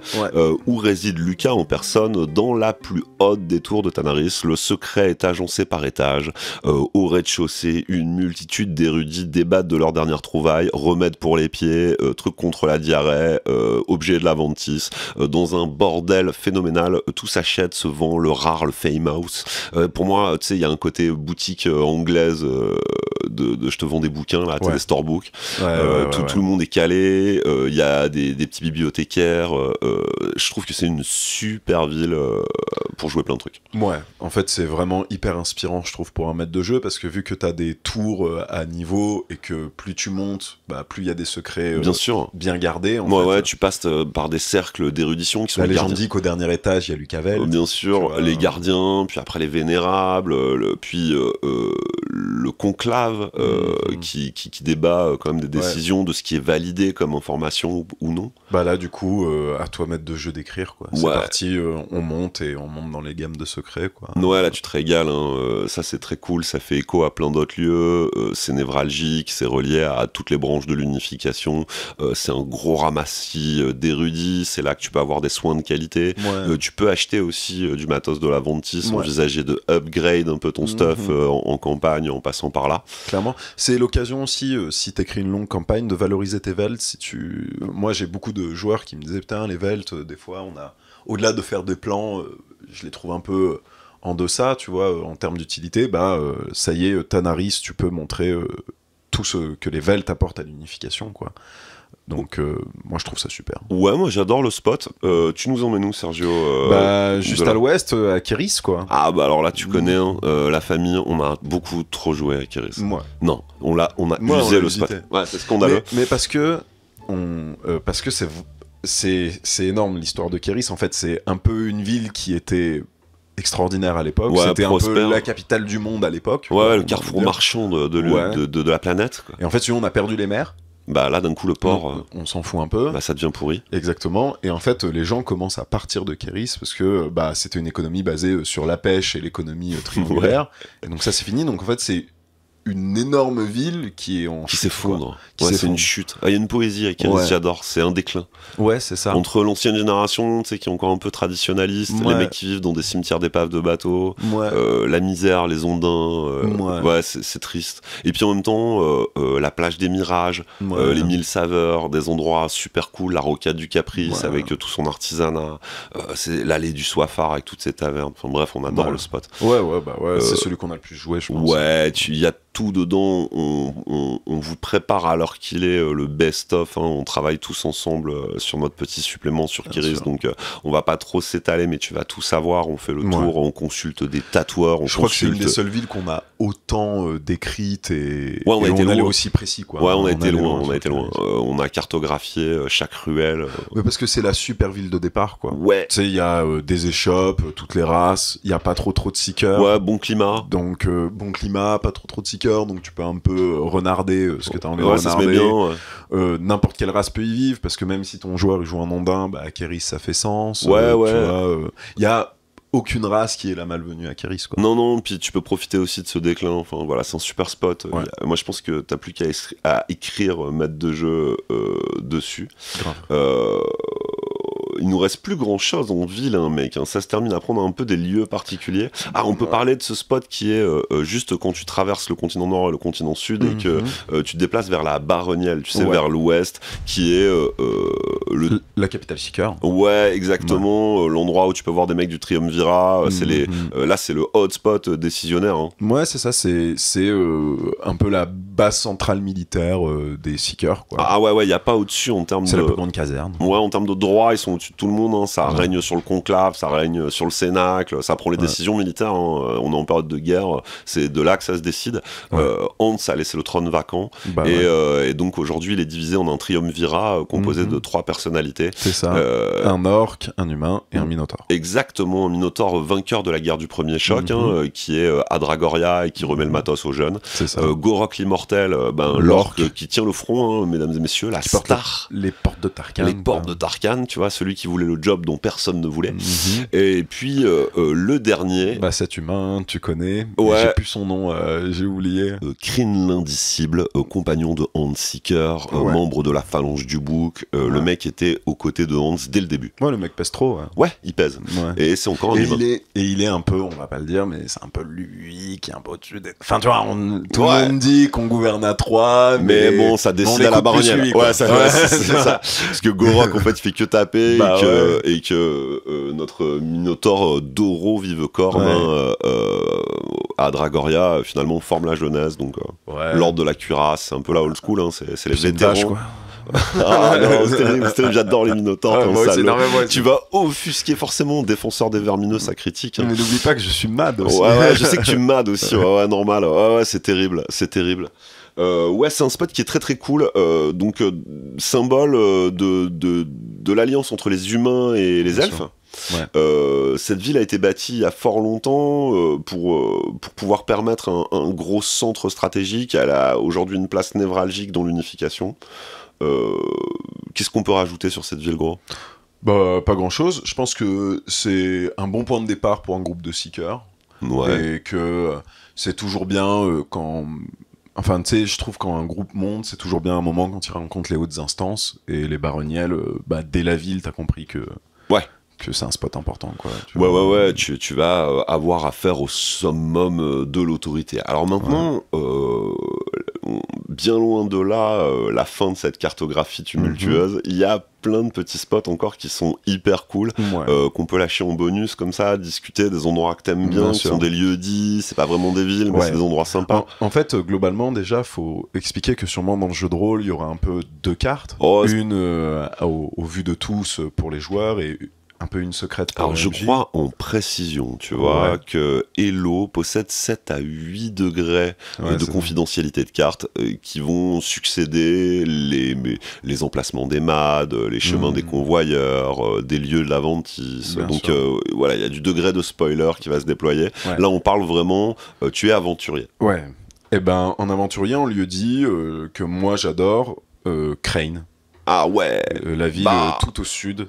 où réside Lucas en personne, dans la plus haute des tours de Tanaris. Le secret est agencé par étage. Au rez-de-chaussée, une multitude d'érudits débattent de leurs dernières trouvailles, remèdes pour les pieds, trucs contre la diarrhée, objet de la Ventis, dans un bordel phénoménal, tout s'achète, se vend, le rare, le famous. Pour moi, tu sais, il y a un côté boutique anglaise de je te vends des bouquins, là, tu sais, des storybooks. Tout le monde est calé, il y a des petits bibliothécaires. Je trouve que c'est une super ville pour jouer plein de trucs. Ouais, en fait, c'est vraiment hyper inspirant, je trouve, pour un maître de jeu, parce que vu que t'as des tours à niveau et que plus tu montes, plus il y a des secrets bien sûr, bien gardés. Ouais, tu passes par des cercles d'érudition qui sont la légende dit qu'au dernier étage, il y a Lucavel. Bien sûr, les gardiens, puis après les vénérables, puis le conclave qui débat quand même des décisions de ce qui est validé comme information ou non. Là, du coup, à toi, maître de jeu, d'écrire, quoi. C'est parti, on monte dans les gammes de secrets, quoi. Ouais, là, tu te régales, ça, c'est très cool, ça fait écho à plein d'autres lieux, c'est névralgique, c'est relié à toutes les branches de l'unification, c'est un gros ramassis d'érudits, c'est là que tu peux avoir des soins de qualité. Tu peux acheter aussi du matos de la Ventis, envisager de upgrade un peu ton stuff en campagne, en passant par là. Clairement, c'est l'occasion aussi, si t'écris une longue campagne, de valoriser tes velts. Moi, j'ai beaucoup de joueurs qui me disaient, putain, les velts, des fois, au-delà de faire des plans, je les trouve un peu en deçà, tu vois, en termes d'utilité. Ça y est, Tanaris, tu peux montrer tout ce que les velts apportent à l'unification, quoi. Donc moi je trouve ça super. Ouais, moi j'adore le spot. Tu nous emmènes où, Sergio? Juste à l'ouest, à Kéris, quoi. Ah alors là tu connais la famille, on a beaucoup trop joué à Kéris. Non, on a usé le spot. Ouais, c'est scandaleux. Mais parce que c'est énorme l'histoire de Kéris. En fait, c'est un peu une ville qui était extraordinaire à l'époque. C'était prospère. Un peu la capitale du monde à l'époque. Ouais, le carrefour marchand de la planète, quoi. Et en fait, si on a perdu les mers. Là d'un coup le port on s'en fout un peu, ça devient pourri. Exactement. Et en fait les gens commencent à partir de Kéris parce que c'était une économie basée sur la pêche et l'économie triangulaire. Et donc ça c'est fini. Donc en fait c'est une énorme ville qui s'effondre. C'est une chute. Il y a une poésie avec Kéris, j'adore, c'est un déclin. Ouais, c'est ça. Entre l'ancienne génération, tu sais, qui est encore un peu traditionnaliste, les mecs qui vivent dans des cimetières d'épaves de bateaux, la misère, les ondins, c'est triste. Et puis en même temps, la plage des mirages, les 1000 saveurs, des endroits super cool, la rocade du Caprice avec tout son artisanat, c'est l'allée du Soifard avec toutes ses tavernes. Enfin bref, on adore le spot. C'est celui qu'on a le plus joué, je pense. Il y a tout dedans, on vous prépare alors qu'il est le best-of, on travaille tous ensemble sur notre petit supplément sur Kéris, donc on va pas trop s'étaler, mais tu vas tout savoir, on fait le tour, on consulte des tatoueurs, je crois que c'est une des seules villes qu'on a autant décrites et on allait aussi précis, quoi. On a été loin, on a cartographié chaque ruelle. Parce que c'est la super ville de départ, quoi. Tu sais, il y a des échoppes, toutes les races, il y a pas trop de seekers. Bon climat. Donc bon climat, pas trop de seekers, donc tu peux un peu renarder ce que t'as envie de renarder. Ça se met bien, n'importe quelle race peut y vivre, parce que même si ton joueur il joue un ondin, à Kéris ça fait sens. Tu vois, y a aucune race qui est la malvenue à Kéris, quoi. Non, puis tu peux profiter aussi de ce déclin. Enfin voilà, c'est un super spot. Moi je pense que t'as plus qu'à écrire maître de jeu dessus. Il nous reste plus grand chose en ville, mec. Ça se termine. Après, on a un peu des lieux particuliers. On peut parler de ce spot qui est juste quand tu traverses le continent nord et le continent sud et que tu te déplaces vers la Baronielle, tu sais, vers l'ouest, qui est la capitale Seeker. Ouais, exactement. L'endroit où tu peux voir des mecs du Triumvirat. Là, c'est le hotspot décisionnaire. Ouais, c'est ça. C'est un peu la base centrale militaire des Seekers, quoi. Il y a pas au-dessus en termes de. C'est la plus grande caserne. Ouais, en termes de droit, ils sont au-dessus de tout le monde. Ça règne sur le conclave, ça règne sur le cénacle, ça prend les décisions militaires. On est en période de guerre, c'est de là que ça se décide. Hans a laissé le trône vacant et donc aujourd'hui il est divisé en un triumvirat composé de 3 personnalités. C'est ça. Un orc, un humain et un minotaure. Exactement, un minotaure vainqueur de la guerre du premier choc, qui est à Dragoria et qui remet le matos aux jeunes. C'est ça. Gorok l'immortel, l'orc qui tient le front, mesdames et messieurs, la star. Les portes de Tarkan. Les portes de Tarkan, tu vois, celui qui voulait le job dont personne ne voulait. Et puis le dernier, cet humain, tu connais. J'ai plus son nom, j'ai oublié. Kryn l'indicible, compagnon de Hans Seeker, membre de la phalange du bouc. Le mec était aux côtés de Hans dès le début. Le mec pèse trop. Ouais, il pèse. Et c'est encore un humain. Il est un peu, on va pas le dire, mais c'est un peu lui qui est un peu au-dessus des... Enfin, tu vois, tout le monde dit qu'on gouverne à 3, mais bon, ça décide à la baronnière. Ouais, c'est ça. Parce que Gorok, en fait, il fait que taper et que notre Minotaure Doro Vivecorne à Dragoria, finalement, forme la jeunesse. Donc, l'ordre de la cuirasse, c'est un peu la old school, hein, c'est les vétérans. Vache, quoi. Ah non, c'est terrible, j'adore les Minotaures comme ça. Tu vas offusquer forcément défenseur des vermineux, ça critique. Hein. Mais n'oublie pas que je suis mad aussi. Ouais, je sais que tu mad aussi, normal. Ouais, c'est terrible. C'est un spot qui est très très cool, donc symbole de l'alliance entre les humains et les elfes. Ouais. Cette ville a été bâtie il y a fort longtemps pour pouvoir permettre un gros centre stratégique. Elle a aujourd'hui une place névralgique dans l'unification. Qu'est-ce qu'on peut rajouter sur cette ville, gros ? Bah, pas grand chose. Je pense que c'est un bon point de départ pour un groupe de seekers. Ouais. Et que c'est toujours bien quand. Enfin, tu sais, je trouve quand un groupe monte, c'est toujours bien un moment quand il rencontre les hautes instances. Et les baronniels, dès la ville, t'as compris que. Ouais. Que c'est un spot important, quoi. Tu vas avoir affaire au summum de l'autorité. Alors maintenant, bien loin de là, la fin de cette cartographie tumultueuse, il y a plein de petits spots encore qui sont hyper cool, qu'on peut lâcher en bonus comme ça, discuter des endroits que t'aimes bien, qui sont des lieux dits, c'est pas vraiment des villes, mais c'est des endroits sympas. En fait, globalement, déjà, faut expliquer que sûrement dans le jeu de rôle, il y aura un peu deux cartes, une au vu de tous pour les joueurs et un peu une secrète pour Alors je crois en précision, tu vois, que Hello possède 7 à 8 degrés de confidentialité de cartes qui vont succéder les emplacements des MAD, les chemins des convoyeurs, des lieux de la vantise. Donc il y a du degré de spoiler qui va se déployer. Là on parle vraiment, tu es aventurier. Ouais. Et ben en aventurier on lui dit que moi j'adore Crane. Ah ouais. La ville tout au sud.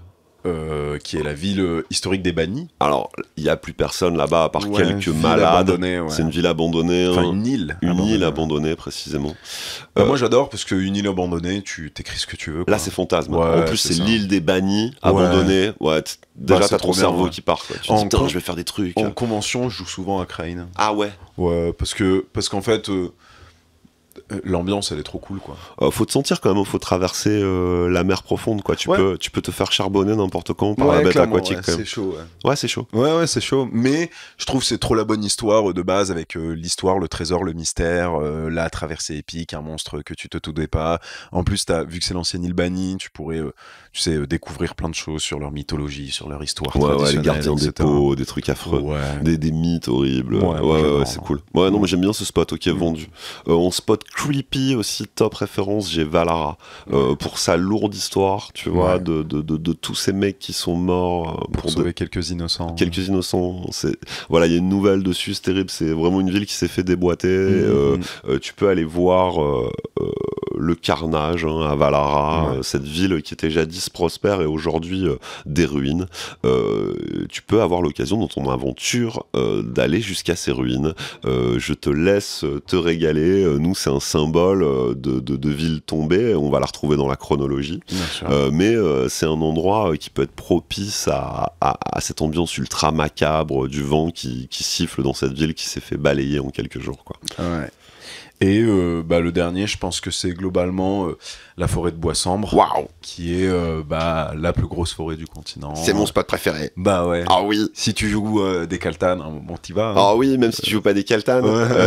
Qui est la ville historique des bannis. Alors, il n'y a plus personne là-bas à part quelques malades. C'est une ville abandonnée. Enfin, une île. Une île abandonnée, précisément. Moi, j'adore parce qu'une île abandonnée, tu t'écris ce que tu veux. Quoi. Là, c'est fantasme. En plus, c'est l'île des bannis abandonnée. Déjà, t'as ton cerveau qui part. Quoi. Tu te dis, putain, je vais faire des trucs. En convention, je joue souvent à Crane. Ah ouais. Ouais, parce qu'en fait... l'ambiance elle est trop cool quoi. Faut te sentir quand même, faut traverser la mer profonde quoi. Tu peux te faire charbonner n'importe quand par la bête aquatique quand même. C'est chaud. C'est chaud. Ouais, c'est chaud. Mais je trouve que c'est trop la bonne histoire de base avec l'histoire, le trésor, le mystère, la traversée épique, un monstre que tu te doutais pas. En plus, vu que c'est l'ancienne île bannie, tu pourrais, découvrir plein de choses sur leur mythologie, sur leur histoire traditionnelle. Les gardiens des pots, des trucs affreux, des mythes horribles. C'est cool. Ouais, non, mais j'aime bien ce spot. Ok, vendu. On spot creepy aussi, top référence, j'ai Valara pour sa lourde histoire, tu vois, de tous ces mecs qui sont morts pour sauver quelques innocents. Il y a une nouvelle dessus, c'est terrible, c'est vraiment une ville qui s'est fait déboîter. Tu peux aller voir le carnage à Valara, cette ville qui était jadis prospère et aujourd'hui des ruines. Tu peux avoir l'occasion dans ton aventure d'aller jusqu'à ces ruines. Je te laisse te régaler. Nous, c'est un symbole de ville tombée, on va la retrouver dans la chronologie, mais c'est un endroit qui peut être propice à cette ambiance ultra macabre du vent qui siffle dans cette ville qui s'est fait balayer en quelques jours quoi. Et le dernier, je pense que c'est globalement la forêt de Bois-Sambre, qui est la plus grosse forêt du continent. C'est mon spot préféré. Bah ouais. Ah oui. Si tu joues des Kaltan, t'y vas. Ah oui, même si tu joues pas des Kaltan,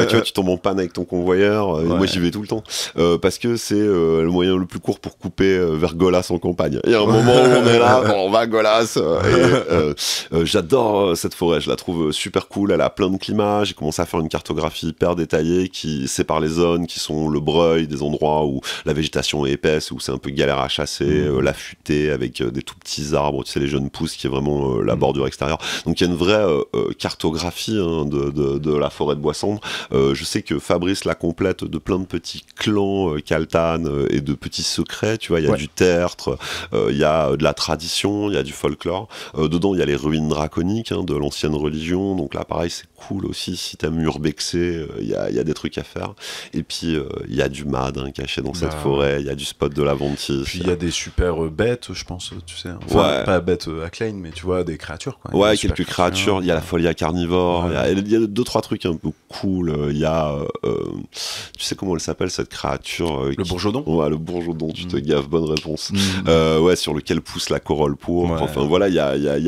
tu vois, tu tombes en panne avec ton convoyeur. Moi, j'y vais tout le temps parce que c'est le moyen le plus court pour couper vers Golas en campagne. Il y a un moment où on est là, on va à Golas. J'adore cette forêt, je la trouve super cool. Elle a plein de climats. J'ai commencé à faire une cartographie hyper détaillée qui sépare les zones qui sont le breuil, des endroits où la végétation est épaisse, où c'est un peu galère à chasser, la futée avec des tout petits arbres, tu sais, les jeunes pousses qui est vraiment la bordure extérieure. Donc il y a une vraie cartographie de la forêt de Bois-Sambre. Je sais que Fabrice la complète de plein de petits clans Kaltan et de petits secrets, tu vois, il y a du tertre, il y a de la tradition, il y a du folklore. Dedans, il y a les ruines draconiques de l'ancienne religion, donc là pareil, c'est cool aussi, si t'aimes urbexer, il y a des trucs à faire. Et puis il y a du mad caché dans cette forêt, il y a du spot de la Ventis. Puis il y a des super bêtes, je pense, tu sais. Enfin, pas bêtes à Klein, mais tu vois, des créatures, quoi. Ouais, quelques créatures. Il y a la folia carnivore. Il y a 2-3 trucs un peu cool. Il y a, tu sais comment elle s'appelle cette créature Le bourgeodon. Ouais, le bourgeodon. Tu te gaves, bonne réponse. Ouais, sur lequel pousse la corolle pourpre. Ouais. Enfin voilà, il y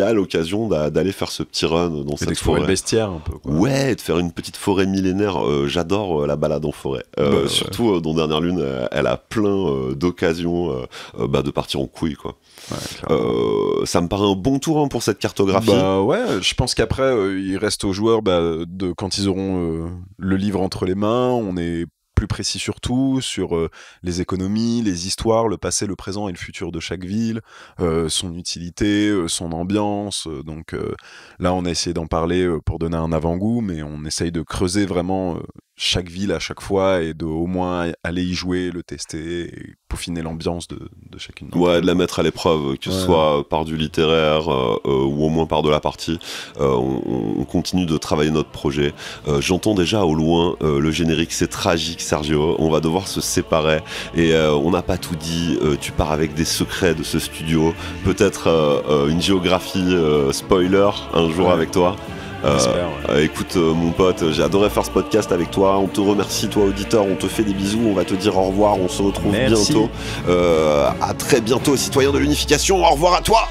a l'occasion d'aller faire ce petit run dans cette forêt. Le bestiaire un peu. Quoi. Ouais, de faire une petite forêt millénaire. J'adore la balade en forêt. Surtout dans Dernière Lune, elle a plein d'occasions de partir en couille, quoi. Ouais, ça me paraît un bon tour pour cette cartographie. Ouais, je pense qu'après il reste aux joueurs quand ils auront le livre entre les mains, on est plus précis sur tout, sur les économies, les histoires, le passé, le présent et le futur de chaque ville, son utilité, son ambiance. Donc là, on a essayé d'en parler pour donner un avant-goût, mais on essaye de creuser vraiment chaque ville à chaque fois et de au moins aller y jouer, le tester et peaufiner l'ambiance de chacune. Ouais, de la mettre à l'épreuve, que ce soit par du littéraire ou au moins par de la partie. On continue de travailler notre projet. J'entends déjà au loin le générique, c'est tragique, Sergio. On va devoir se séparer et on n'a pas tout dit. Tu pars avec des secrets de ce studio, peut-être une géographie spoiler un jour avec toi. Écoute mon pote, j'ai adoré faire ce podcast avec toi. On te remercie, toi auditeur, on te fait des bisous, on va te dire au revoir, on se retrouve bientôt. À très bientôt, citoyens de l'unification, au revoir à toi.